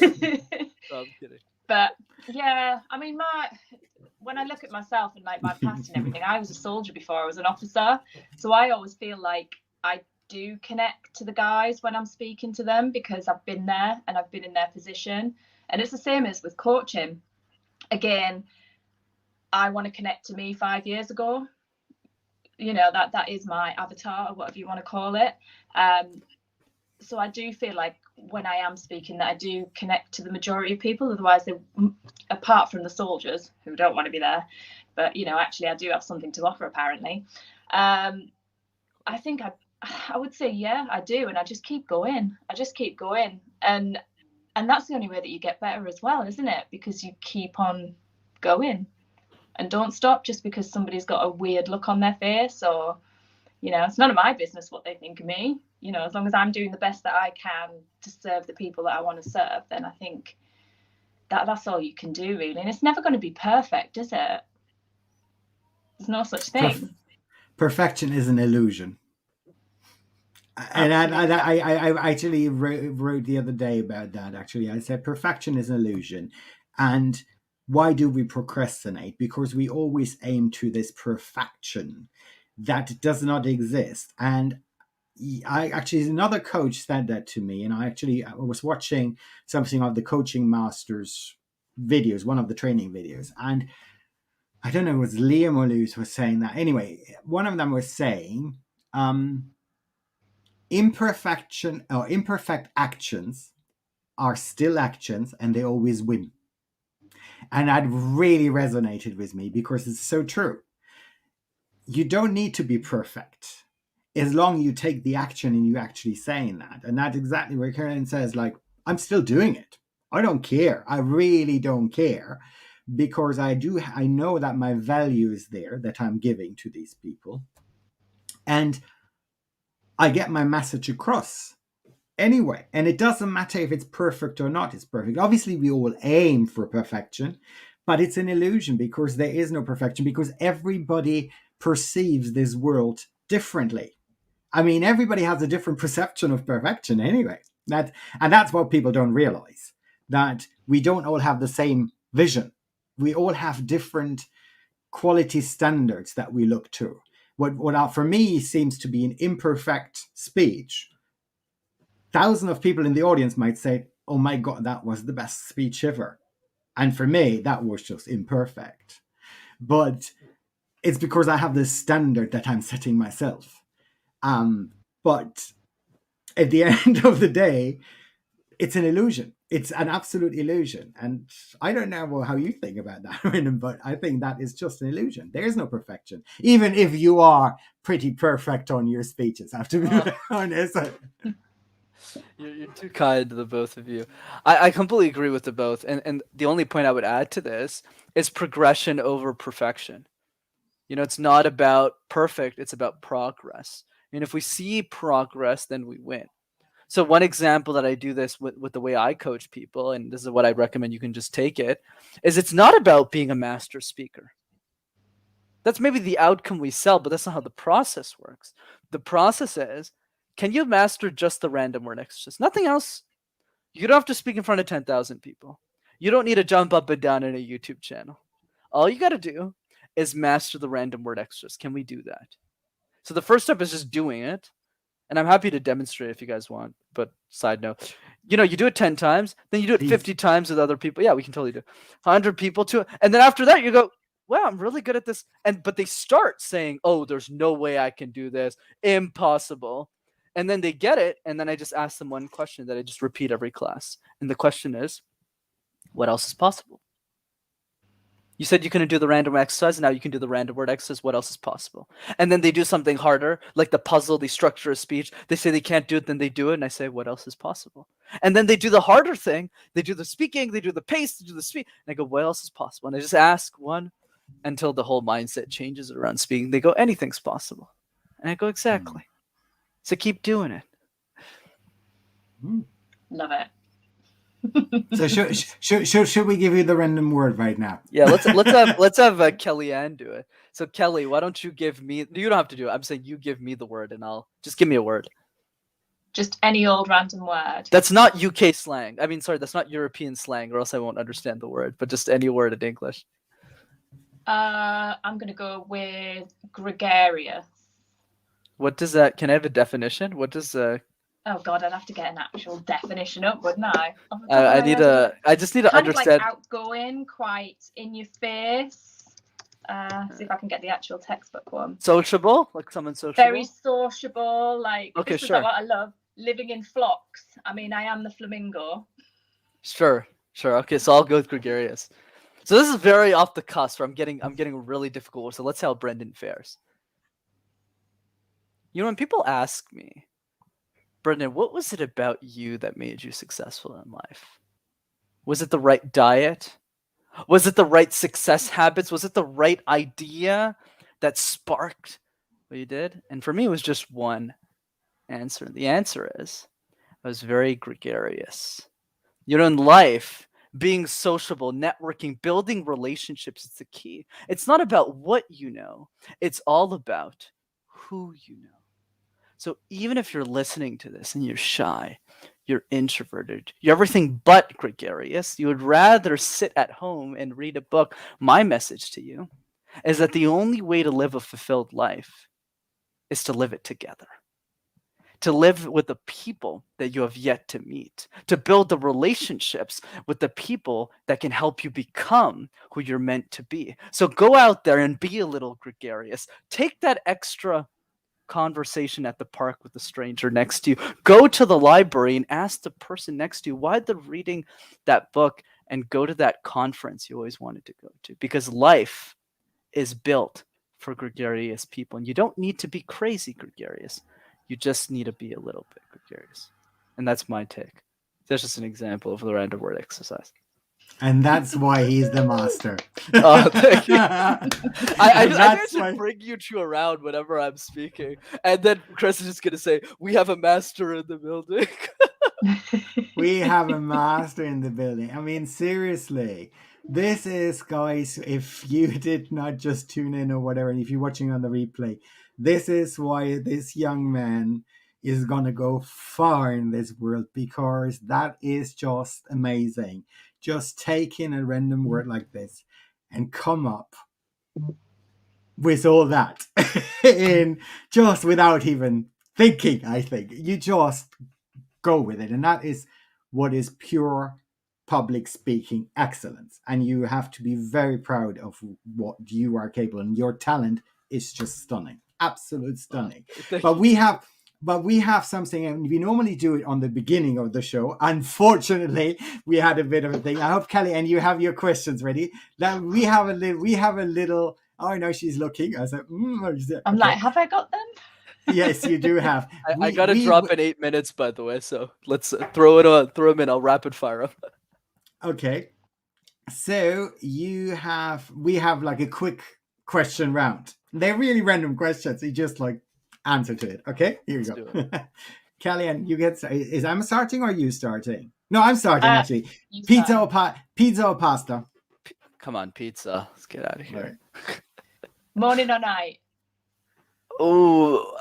I'm kidding. But yeah, I mean, when I look at myself and like my past and everything, I was a soldier before I was an officer, so I always feel like I do connect to the guys when I'm speaking to them because I've been there and I've been in their position. And it's the same as with coaching. Again, I want to connect to me 5 years ago. You know, that is my avatar, or whatever you want to call it. So I do feel like when I am speaking that I do connect to the majority of people. Otherwise, apart from the soldiers who don't want to be there, but you know, actually I do have something to offer apparently. I think I would say, yeah, I do. And I just keep going. And that's the only way that you get better as well, isn't it? Because you keep on going and don't stop just because somebody's got a weird look on their face, or, you know, it's none of my business what they think of me. You know, as long as I'm doing the best that I can to serve the people that I want to serve, then I think that's all you can do, really. And it's never going to be perfect, is it? There's no such thing. Perfection is an illusion. And I actually wrote the other day about that. Actually, I said perfection is an illusion. And why do we procrastinate? Because we always aim to this perfection that does not exist. And another coach said that to me. And I was watching something of the Coaching Masters videos, one of the training videos. And I don't know, it was Liam or Luz was saying that. Anyway, one of them was saying, imperfect actions are still actions and they always win. And that really resonated with me because it's so true. You don't need to be perfect as long as you take the action and you actually saying that. And that's exactly where Karen says, like, I'm still doing it. I don't care. I really don't care, because I know that my value is there that I'm giving to these people. And I get my message across anyway. And it doesn't matter if it's perfect or not. It's perfect. Obviously, we all aim for perfection, but it's an illusion because there is no perfection, because everybody perceives this world differently. I mean, everybody has a different perception of perfection anyway. And that's what people don't realize, that we don't all have the same vision. We all have different quality standards that we look to. What for me seems to be an imperfect speech, thousands of people in the audience might say, oh my God, that was the best speech ever. And for me, that was just imperfect. But it's because I have this standard that I'm setting myself. But at the end of the day, it's an illusion. It's an absolute illusion. And I don't know how you think about that, but I think that is just an illusion. There is no perfection, even if you are pretty perfect on your speeches, I have to be honest. You're too kind to the both of you. I completely agree with the both. And the only point I would add to this is progression over perfection. You know, it's not about perfect, it's about progress. And if we see progress, then we win. So one example that I do this with the way I coach people, and this is what I recommend, you can just take it, is it's not about being a master speaker. That's maybe the outcome we sell, but that's not how the process works. The process is, can you master just the random word exercise? Nothing else. You don't have to speak in front of 10,000 people. You don't need to jump up and down in a YouTube channel. All you got to do is master the random word exercise. Can we do that? So the first step is just doing it. And I'm happy to demonstrate if you guys want. But side note, you do it 10 times, then you do it Please. 50 times with other people. Yeah, we can totally do 100 people too. And then after that, you go, wow, I'm really good at this. But they start saying, oh, there's no way I can do this. Impossible. And then they get it. And then I just ask them one question that I just repeat every class. And the question is, what else is possible? You said you couldn't do the random exercise, and now you can do the random word exercise. What else is possible? And then they do something harder, like the puzzle, they structure a speech. They say they can't do it, then they do it, and I say, what else is possible? And then they do the harder thing. They do the speaking, they do the pace, they do the speech. And I go, what else is possible? And I just ask one until the whole mindset changes around speaking. They go, anything's possible. And I go, exactly. So keep doing it. Love it. So should we give you the random word right now? Yeah, let's have Kellyanne do it. So Kelly, why don't you give me? You don't have to do it. I'm saying you give me the word, and I'll just give me a word. Just any old random word. That's not UK slang. I mean, sorry, that's not European slang, or else I won't understand the word. But just any word in English. I'm gonna go with gregarious. What does that? Can I have a definition? What does Oh God, I'd have to get an actual definition up, wouldn't I? I just need to kind understand. of like outgoing, quite in your face. See if I can get the actual textbook one. Sociable, like someone sociable. Very sociable, like okay, this sure. is what I love. Living in flocks. I mean, I am the flamingo. Sure. Okay, so I'll go with gregarious. So this is very off the cusp. Where I'm getting really difficult. So let's see how Brenden fares. When people ask me, Brenden, what was it about you that made you successful in life? Was it the right diet? Was it the right success habits? Was it the right idea that sparked what you did? And for me, it was just one answer. The answer is I was very gregarious. In life, being sociable, networking, building relationships is the key. It's not about what you know. It's all about who you know. So even if you're listening to this and you're shy, you're introverted, you're everything but gregarious, you would rather sit at home and read a book, my message to you is that the only way to live a fulfilled life is to live it together. To live with the people that you have yet to meet, to build the relationships with the people that can help you become who you're meant to be. So go out there and be a little gregarious. Take that extra conversation at the park with the stranger next to you. Go to the library and ask the person next to you why they're reading that book, and go to that conference you always wanted to go to, because life is built for gregarious people, and you don't need to be crazy gregarious. You just need to be a little bit gregarious. And that's my take. That's just an example of the random word exercise. And that's why he's the master. Oh, thank you. I should bring you two around whenever I'm speaking. And then Chris is just going to say, we have a master in the building. We have a master in the building. I mean, seriously. This is, guys, if you did not just tune in or whatever, and if you're watching on the replay, this is why this young man is going to go far in this world, because that is just amazing. Just take in a random word like this and come up with all that in just without even thinking. I think you just go with it, and that is what is pure public speaking excellence. And you have to be very proud of what you are capable, and your talent is just stunning, absolute stunning. But we have something, and we normally do it on the beginning of the show. Unfortunately, we had a bit of a thing. I hope, Kelly, and you have your questions ready. Now we have a little. Oh no, she's looking. I said, I'm like, have I got them? Yes, you do have. I got to drop in 8 minutes, by the way. So let's throw them in. I'll rapid fire them. Okay. So we have like a quick question round. They're really random questions. You just like answer to it. Okay, here you go. Kellyanne, you get. Is I'm starting or you starting? No, I'm starting actually. Pizza or pasta? Come on, pizza. Let's get out of here. Right. Morning or night? Oh,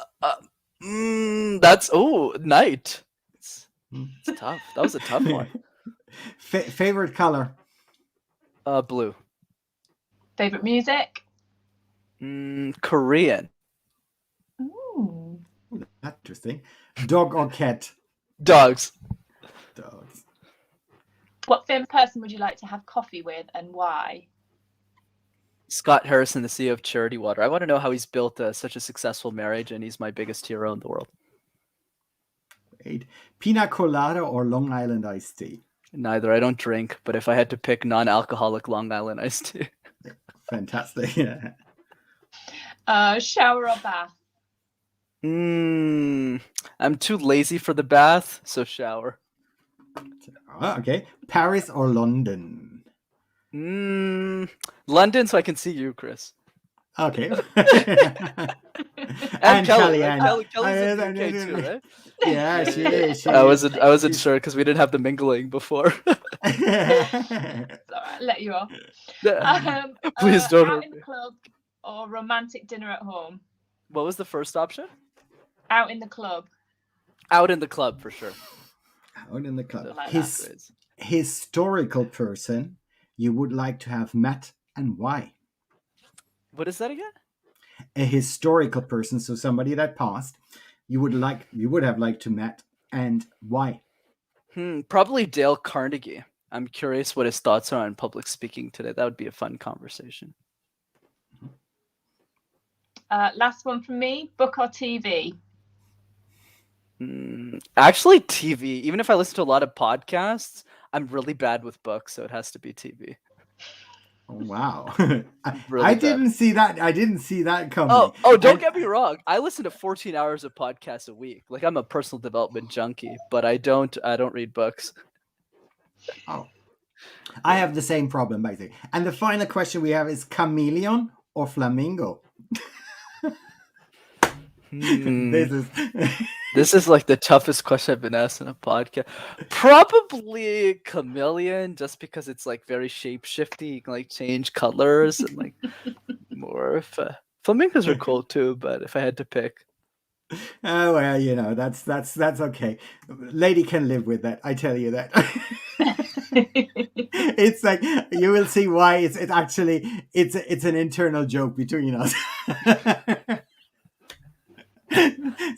that's night. It's tough. That was a tough one. Favorite color? Blue. Favorite music? Korean. Ooh. Interesting. Dog or cat? Dogs. Dogs. What famous person would you like to have coffee with and why? Scott Harrison, the CEO of Charity Water. I want to know how he's built such a successful marriage, and he's my biggest hero in the world. Great. Pina colada or Long Island iced tea? Neither. I don't drink, but if I had to pick non-alcoholic Long Island iced tea. Fantastic. Shower or bath? I'm too lazy for the bath, so shower. Okay. Paris or London? London, so I can see you, Chris. Okay. And Kelly. Kellyanne. Right? Kelly's in the UK too, right? Yeah, she is. I wasn't sure because we didn't have the mingling before. It's all right, I'll let you off. Please don't Out hurt in the me. club or romantic dinner at home? What was the first option? Out in the club. Out in the club for sure. Out in the club. So like Historical person you would like to have met and why? What is that again? A historical person, so somebody that passed, you would have liked to met and why? Probably Dale Carnegie. I'm curious what his thoughts are on public speaking today. That would be a fun conversation. Last one from me, book or TV? Actually, TV. Even if I listen to a lot of podcasts, I'm really bad with books, so it has to be TV. Oh, wow. Really I bad. didn't see that coming. Oh, don't get me wrong. I listen to 14 hours of podcasts a week. Like I'm a personal development junkie, but I don't read books. Oh. I have the same problem, basically. And the final question we have is chameleon or flamingo? This is like the toughest question I've been asked in a podcast. Probably chameleon, just because it's like very shape-shifty. You can like change colors and like more of flamingos are cool too, but if I had to pick. Oh well, that's okay. Lady can live with that. I tell you that. It's like you will see why it's an internal joke between us.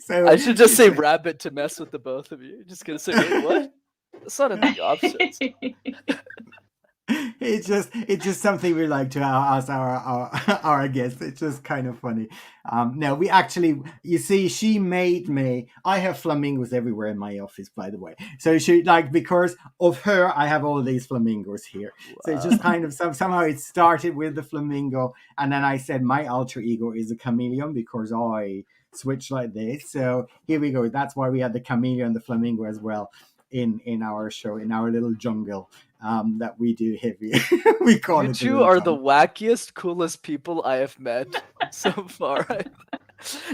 So I should just say rabbit to mess with the both of you. You're just gonna say, wait, what? That's not in the options. It's just something we like to ask our guests. It's just kind of funny. No, we actually, you see, she made me. I have flamingos everywhere in my office, by the way. So she because of her, I have all these flamingos here. Wow. So it's just kind of somehow it started with the flamingo, and then I said my alter ego is a chameleon because I switch like this. So here we go. That's why we had the chameleon and the flamingo as well in our show, in our little jungle. That we do heavy. We call you it. You two are the wackiest, coolest people I have met so far.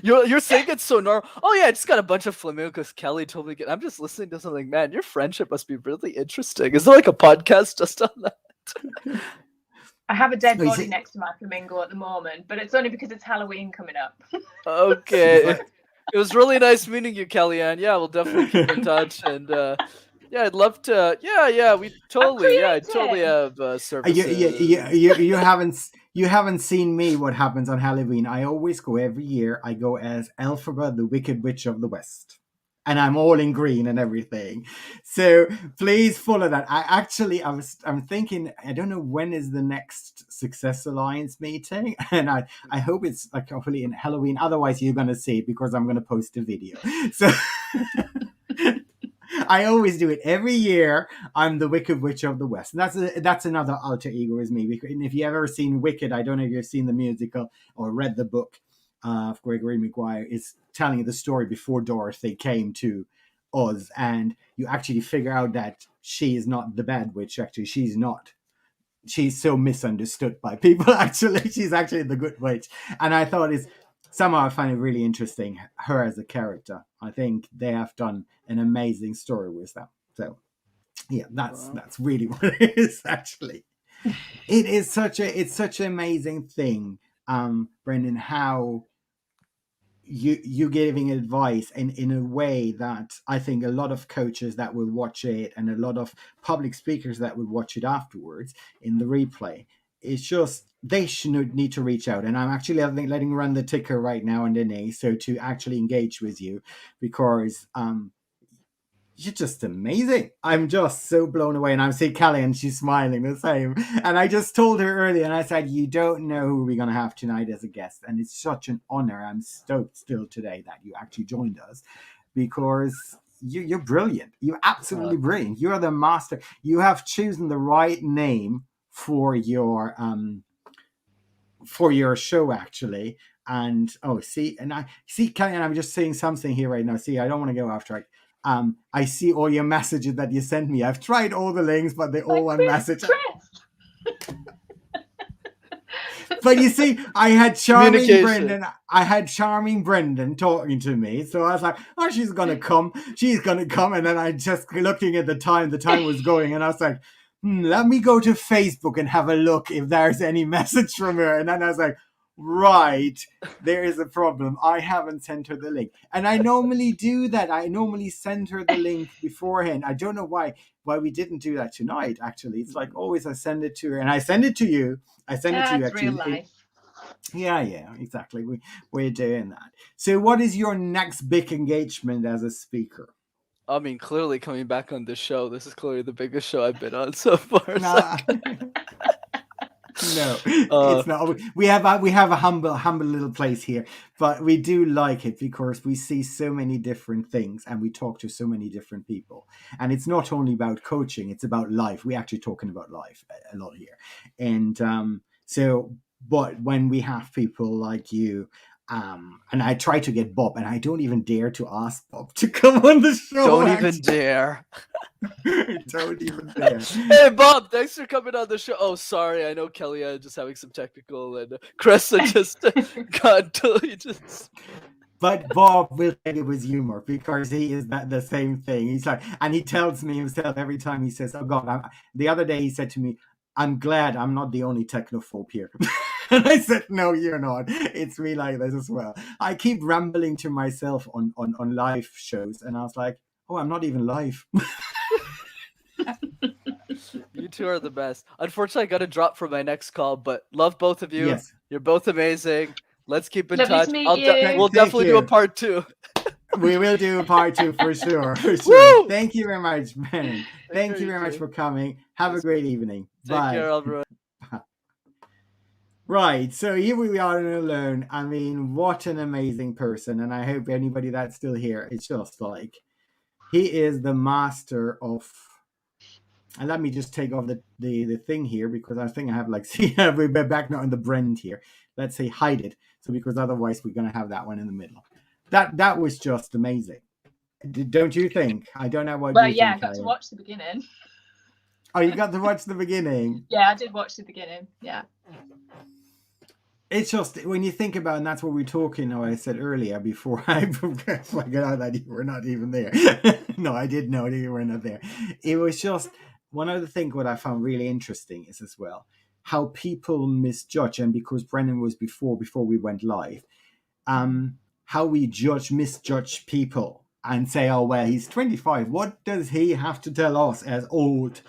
You're saying it's so normal. Oh yeah, I just got a bunch of flamingos. Kelly told me. I'm just listening to something. Man, your friendship must be really interesting. Is there like a podcast just on that? I have a dead body next to my flamingo at the moment, but it's only because it's Halloween coming up. Okay. It was really nice meeting you, Kellyanne. Yeah, we'll definitely keep in touch and. Yeah, I'd love to. Yeah, we totally. Yeah, I totally have services. You haven't seen me. What happens on Halloween? I always go every year. I go as Elphaba, the Wicked Witch of the West, and I'm all in green and everything. So please follow that. I'm thinking. I don't know when is the next Success Alliance meeting, and I hope it's like hopefully in Halloween. Otherwise, you're gonna see it because I'm gonna post a video. So. I always do it every year. I'm the Wicked Witch of the West. And that's another alter ego is me. And if you've ever seen Wicked, I don't know if you've seen the musical or read the book of Gregory Maguire. It's telling the story before Dorothy came to Oz, and you actually figure out that she is not the bad witch. Actually, she's not. She's so misunderstood by people. Actually, she's actually the good witch. And I thought somehow I find it really interesting, her as a character. I think they have done an amazing story with that. So, yeah, that's really what it is, actually. It's such an amazing thing, Brenden, how you giving advice in a way that I think a lot of coaches that will watch it and a lot of public speakers that will watch it afterwards in the replay it's just they should need to reach out. And I'm actually letting run the ticker right now on Danae, so to actually engage with you, because you're just amazing. I'm just so blown away. And I'm seeing Kelly and she's smiling the same. And I just told her earlier and I said, you don't know who we're going to have tonight as a guest. And it's such an honor. I'm stoked still today that you actually joined us, because you're brilliant. You're absolutely brilliant. You're the master. You have chosen the right name for your show, actually. And I see Kelly, and I'm just saying something here right now. See, I don't want to go off track. I see all your messages that you sent me. I've tried all the links, but they're all one message. But you see, I had charming Brenden. I had charming Brenden talking to me, so I was like, "Oh, she's gonna come. She's gonna come." And then I just looking at the time. The time was going, and I was like, "Let me go to Facebook and have a look if there's any message from her." And then I was like, right, there is a problem. I haven't sent her the link. And I normally do that. I normally send her the link beforehand. I don't know why we didn't do that tonight, actually. It's like always I send it to her, and I send it to you. I send it to you, actually. Real life. Yeah, exactly. We're doing that. So what is your next big engagement as a speaker? I mean, clearly coming back on this show, this is clearly the biggest show I've been on so far. No, it's not. We have a humble little place here, but we do like it because we see so many different things and we talk to so many different people. And it's not only about coaching; it's about life. We're actually talking about life a lot here, and but when we have people like you. And I try to get Bob, and I don't even dare to ask Bob to come on the show. Don't even dare. Don't even dare. Hey, Bob, thanks for coming on the show. Oh, sorry. I know Kelly just having some technical, and Cressa just got totally just. But Bob will take it with humor because he is the same thing. He's like, and he tells me himself every time he says, "Oh God." The other day he said to me, "I'm glad I'm not the only technophobe here." And I said, "No, you're not. It's me like this as well." I keep rambling to myself on live shows, and I was like, "Oh, I'm not even live." You two are the best. Unfortunately, I got to drop for my next call, but love both of you. Yes. You're both amazing. Let's keep in Lovely touch. to meet you. We'll definitely do a part 2. We will do a part 2 for sure. Woo! Thank you very much, man. Thank you very much for coming. Have a great evening. Bye. Take care, everyone. Right, so here we are alone. I mean, what an amazing person. And I hope anybody that's still here, it's just like, he is the master of, and let me just take off the thing here, because I think I have we're back now in the Brend here. Let's say hide it. So because otherwise we're going to have that one in the middle. That was just amazing. Don't you think? I don't know what you think. Well, yeah, I got to watch the beginning. Oh, you got to watch the beginning? Yeah, I did watch the beginning. Yeah. It's just when you think about it, and that's what we're talking about. I said earlier before I figured out that you were not even there. No, I did know that you were not there. It was just one of the things what I found really interesting is as well how people misjudge, and because Brenden was before we went live, how we misjudge people and say, "Oh well, he's 25. What does he have to tell us as old,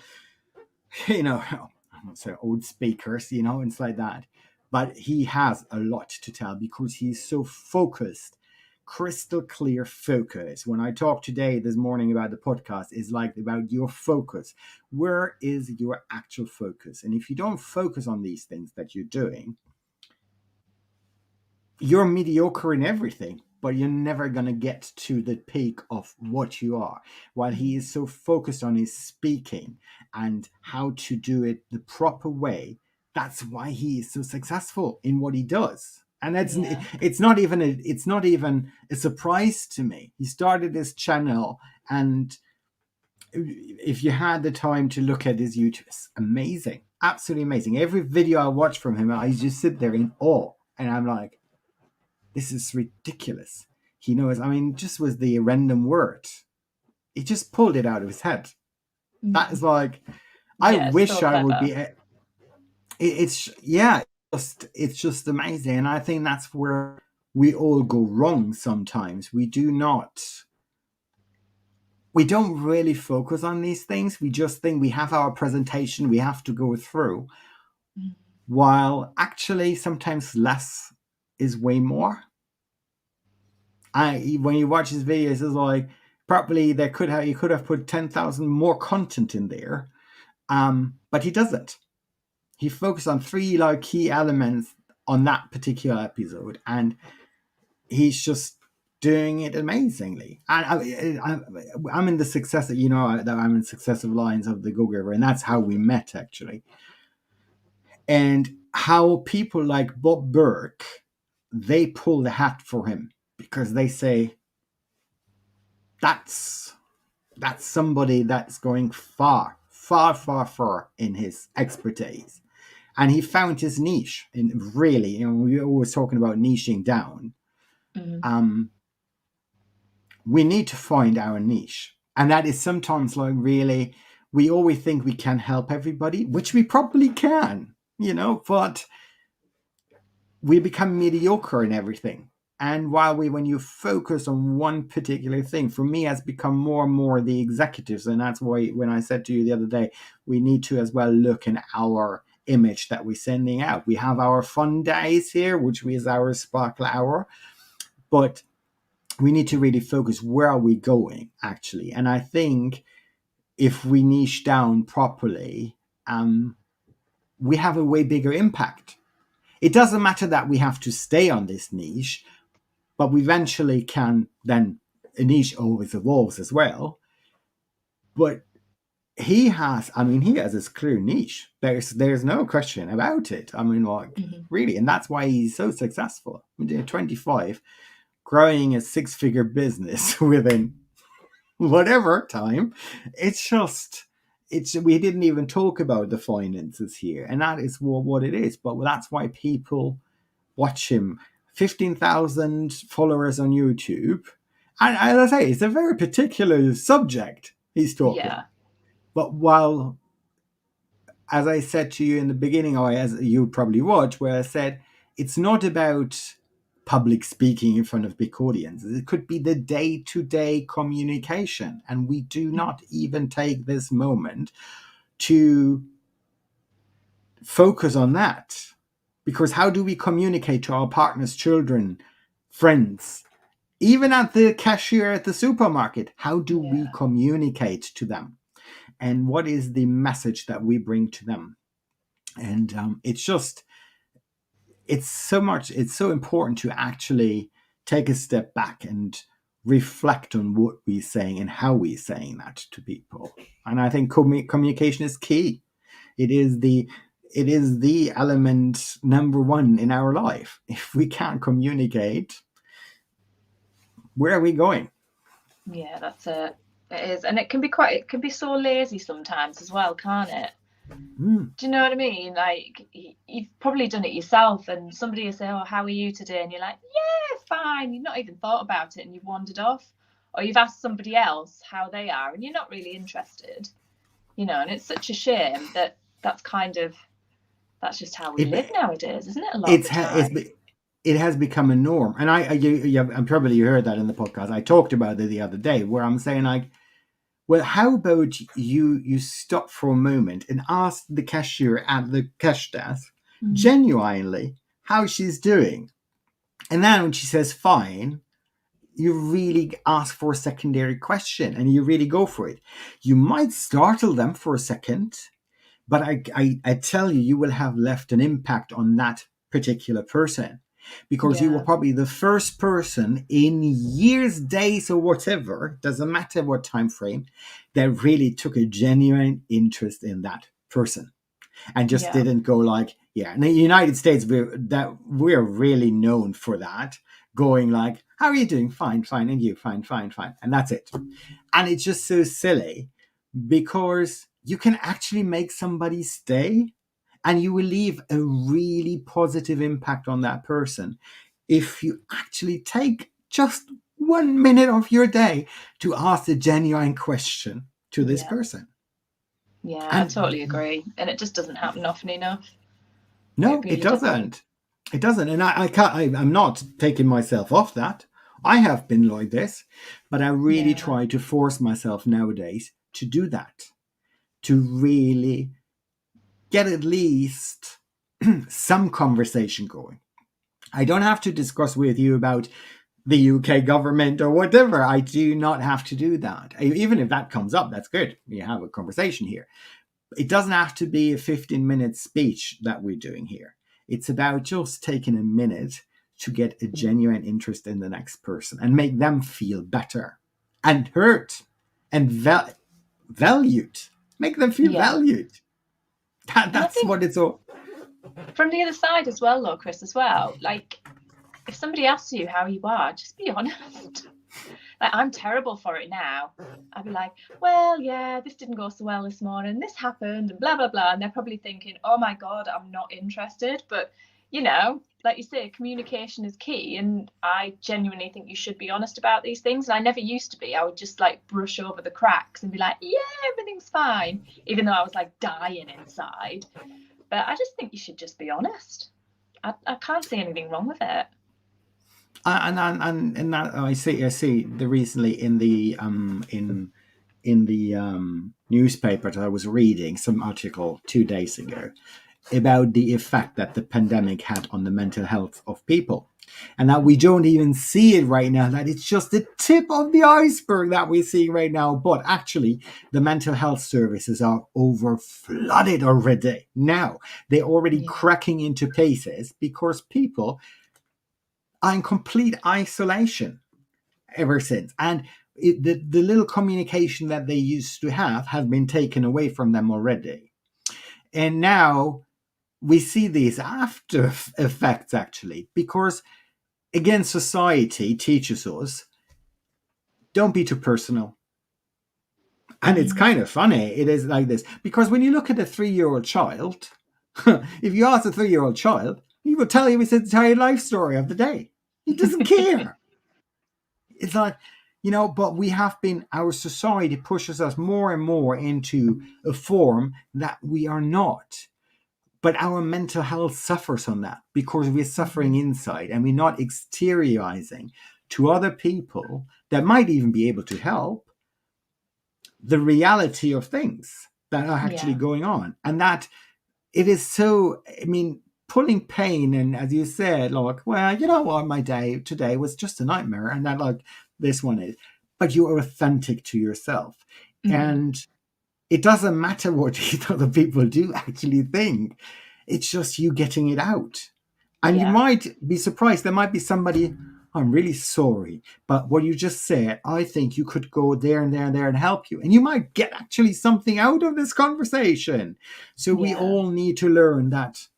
I won't say old speakers, and it's like that." But he has a lot to tell because he's so focused, crystal clear focus. When I talked this morning about the podcast, is like about your focus. Where is your actual focus? And if you don't focus on these things that you're doing, you're mediocre in everything, but you're never going to get to the peak of what you are. While he is so focused on his speaking and how to do it the proper way, that's why he is so successful in what he does. And it's not even a surprise to me. He started his channel, and if you had the time to look at his YouTube, it's amazing, absolutely amazing. Every video I watch from him, I just sit there in awe, and I'm like, this is ridiculous. He knows. I mean, just with the random word, he just pulled it out of his head. That is like, I wish so I would be. It's just amazing, and I think that's where we all go wrong sometimes. We don't really focus on these things. We just think we have our presentation we have to go through, while actually sometimes less is way more. When you watch his videos, it's like probably you could have put 10,000 more content in there, but he doesn't. He focused on 3 like key elements on that particular episode, and he's just doing it amazingly. And I'm in the successive, that I'm in successive lines of the Go Giver, and that's how we met actually. And how people like Bob Burke, they pull the hat for him because they say that's somebody that's going far in his expertise. And he found his niche. And really, we were always talking about niching down. Mm-hmm. We need to find our niche. And that is sometimes like really, we always think we can help everybody, which we probably can, but we become mediocre in everything. And when you focus on one particular thing, for me, has become more and more the executives. And that's why when I said to you the other day, we need to as well look in our image that we're sending out. We have our fun days here, which is our sparkle hour, but we need to really focus, where are we going actually? And I think if we niche down properly, we have a way bigger impact. It doesn't matter that we have to stay on this niche, but we eventually can then, a niche always evolves as well. But he has his clear niche. There's no question about it. Really, and that's why he's so successful. 25, growing a 6-figure business within whatever time. We didn't even talk about the finances here, and that is what it is. But that's why people watch him. 15,000 followers on YouTube, and as I say, it's a very particular subject he's talking. Yeah. But while, as I said to you in the beginning, or as you probably watch, where I said it's not about public speaking in front of big audiences. It could be the day-to-day communication, and we do not even take this moment to focus on that. Because how do we communicate to our partners, children, friends, even at the cashier at the supermarket? How do we communicate to them? And what is the message that we bring to them? And it's so important to actually take a step back and reflect on what we're saying and how we're saying that to people. And I think communication is key. It is the element number one in our life. If we can't communicate, where are we going? Yeah, that's it. It is. And it can be so lazy sometimes as well, can't it? Do you know what I mean? Like, you've probably done it yourself, and somebody will say, "Oh, how are you today?" And you're like, "Yeah, fine." You've not even thought about it, and you've wandered off. Or you've asked somebody else how they are, and you're not really interested. And it's such a shame that's just how we live nowadays, isn't it? A lot of the time. It has become a norm. And I'm probably you heard that in the podcast. I talked about it the other day, where I'm saying, like, well, how about you stop for a moment and ask the cashier at the cash desk genuinely how she's doing. And then when she says fine, you really ask for a secondary question and you really go for it. You might startle them for a second, but I tell you will have left an impact on that particular person. Because you were probably the first person in years, days, or whatever, doesn't matter what time frame, that really took a genuine interest in that person. And just didn't go like, in the United States, we're really known for that. Going like, how are you doing? Fine, fine. And you? Fine, fine, fine. And that's it. And it's just so silly because you can actually make somebody stay. And you will leave a really positive impact on that person if you actually take just 1 minute of your day to ask a genuine question to this person. Yeah, I totally agree. And it just doesn't happen often enough. No, it doesn't. It doesn't. And I'm not taking myself off that. I have been like this, but I really try to force myself nowadays to do that, to really get at least some conversation going. I don't have to discuss with you about the UK government or whatever. I do not have to do that. Even if that comes up, that's good. We have a conversation here. It doesn't have to be a 15-minute speech that we're doing here. It's about just taking a minute to get a genuine interest in the next person and make them feel better and heard and valued. Make them feel valued. That's what it's all. From the other side as well, though, Chris, as well, like, if somebody asks you how you are, just be honest. Like, I'm terrible for it now. I'd be like, well, yeah, this didn't go so well this morning, this happened, and blah, blah, blah. And they're probably thinking, oh my God, I'm not interested. But, you know, like you say, communication is key. And I genuinely think you should be honest about these things. And I never used to be. I would just like brush over the cracks and be like, yeah, everything's fine, even though I was like dying inside. But I just think you should just be honest. I can't see anything wrong with it. And that I see the recently in the newspaper that I was reading some article 2 days ago about the effect that the pandemic had on the mental health of people, and that we don't even see it right now, that it's just the tip of the iceberg that we're seeing right now. But actually the mental health services are over flooded already now. They're already cracking into places because people are in complete isolation ever since. And the little communication that they used to have been taken away from them already. And now we see these after effects, actually, because, again, society teaches us, don't be too personal. And it's kind of funny. It is like this. Because when you look at a 3-year-old child, if you ask a 3-year-old child, he will tell you his entire life story of the day. He doesn't care. It's like, you know, but our society pushes us more and more into a form that we are not. But our mental health suffers on that because we're suffering inside and we're not exteriorizing to other people that might even be able to help the reality of things that are actually going on. And that it is so, I mean, pulling pain, and as you said, like, well, you know what, my day today was just a nightmare, and that, like, this one is, but you're authentic to yourself. And it doesn't matter what other people do actually think. It's just you getting it out. And you might be surprised. There might be somebody, I'm really sorry, but what you just said, I think you could go there and there and there and help you. And you might get actually something out of this conversation. So we all need to learn that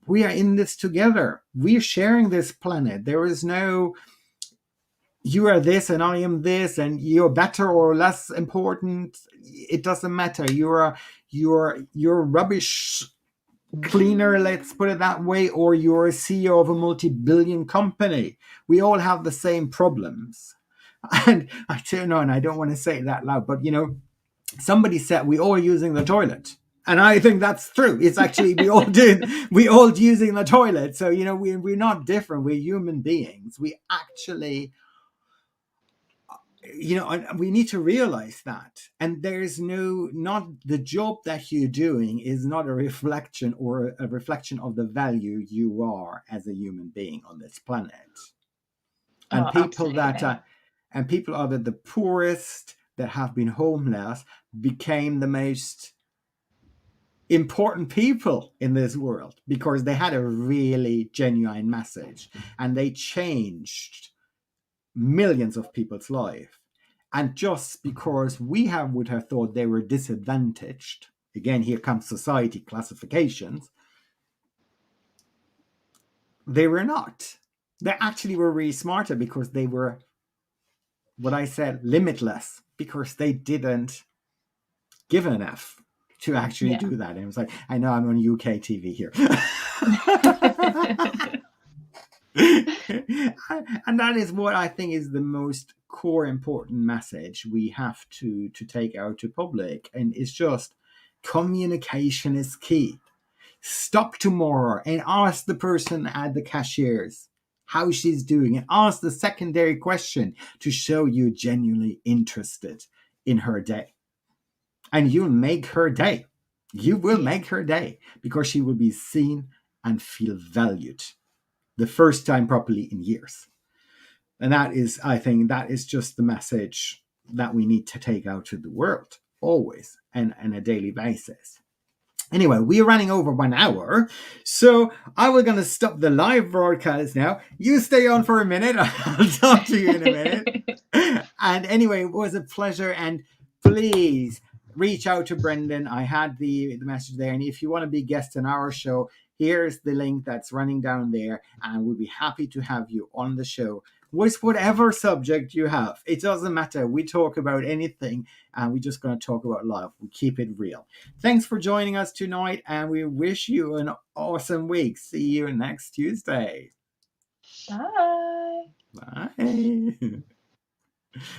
we are in this together. We are sharing this planet. There is no, you are this and I am this and you're better or less important. It doesn't matter. You're rubbish cleaner, let's put it that way, or you're a CEO of a multi-billion company. We all have the same problems. And I don't know, and I don't want to say it that loud, but, you know, somebody said we all using the toilet. And I think that's true. It's actually, we all using the toilet. So, you know, we're not different. We're human beings. We actually, you know, we need to realize that. And there is not the job that you're doing is not a reflection or a reflection of the value you are as a human being on this planet. And people are the poorest that have been homeless became the most important people in this world because they had a really genuine message and they changed millions of people's life. And just because would have thought they were disadvantaged, again, here comes society classifications, they were not. They actually were really smarter because they were, what I said, limitless, because they didn't give enough to actually do that. And it was like, I know I'm on UK TV here. And that is what I think is the most core important message we have to take out to public. And it's just communication is key. Stop tomorrow and ask the person at the cashiers how she's doing, and ask the secondary question to show you genuinely interested in her day. And you'll make her day. You will make her day because she will be seen and feel valued the first time properly in years. And that is, I think, that is just the message that we need to take out to the world always and on a daily basis. Anyway, we are running over 1 hour, so I was going to stop the live broadcast now. You stay on for a minute. I'll talk to you in a minute. And anyway, it was a pleasure. And please reach out to Brenden. I had the message there. And if you want to be a guest on our show, here's the link that's running down there. And we'll be happy to have you on the show with whatever subject you have. It doesn't matter. We talk about anything, and we're just going to talk about love. We keep it real. Thanks for joining us tonight, and we wish you an awesome week. See you next Tuesday. Bye. Bye.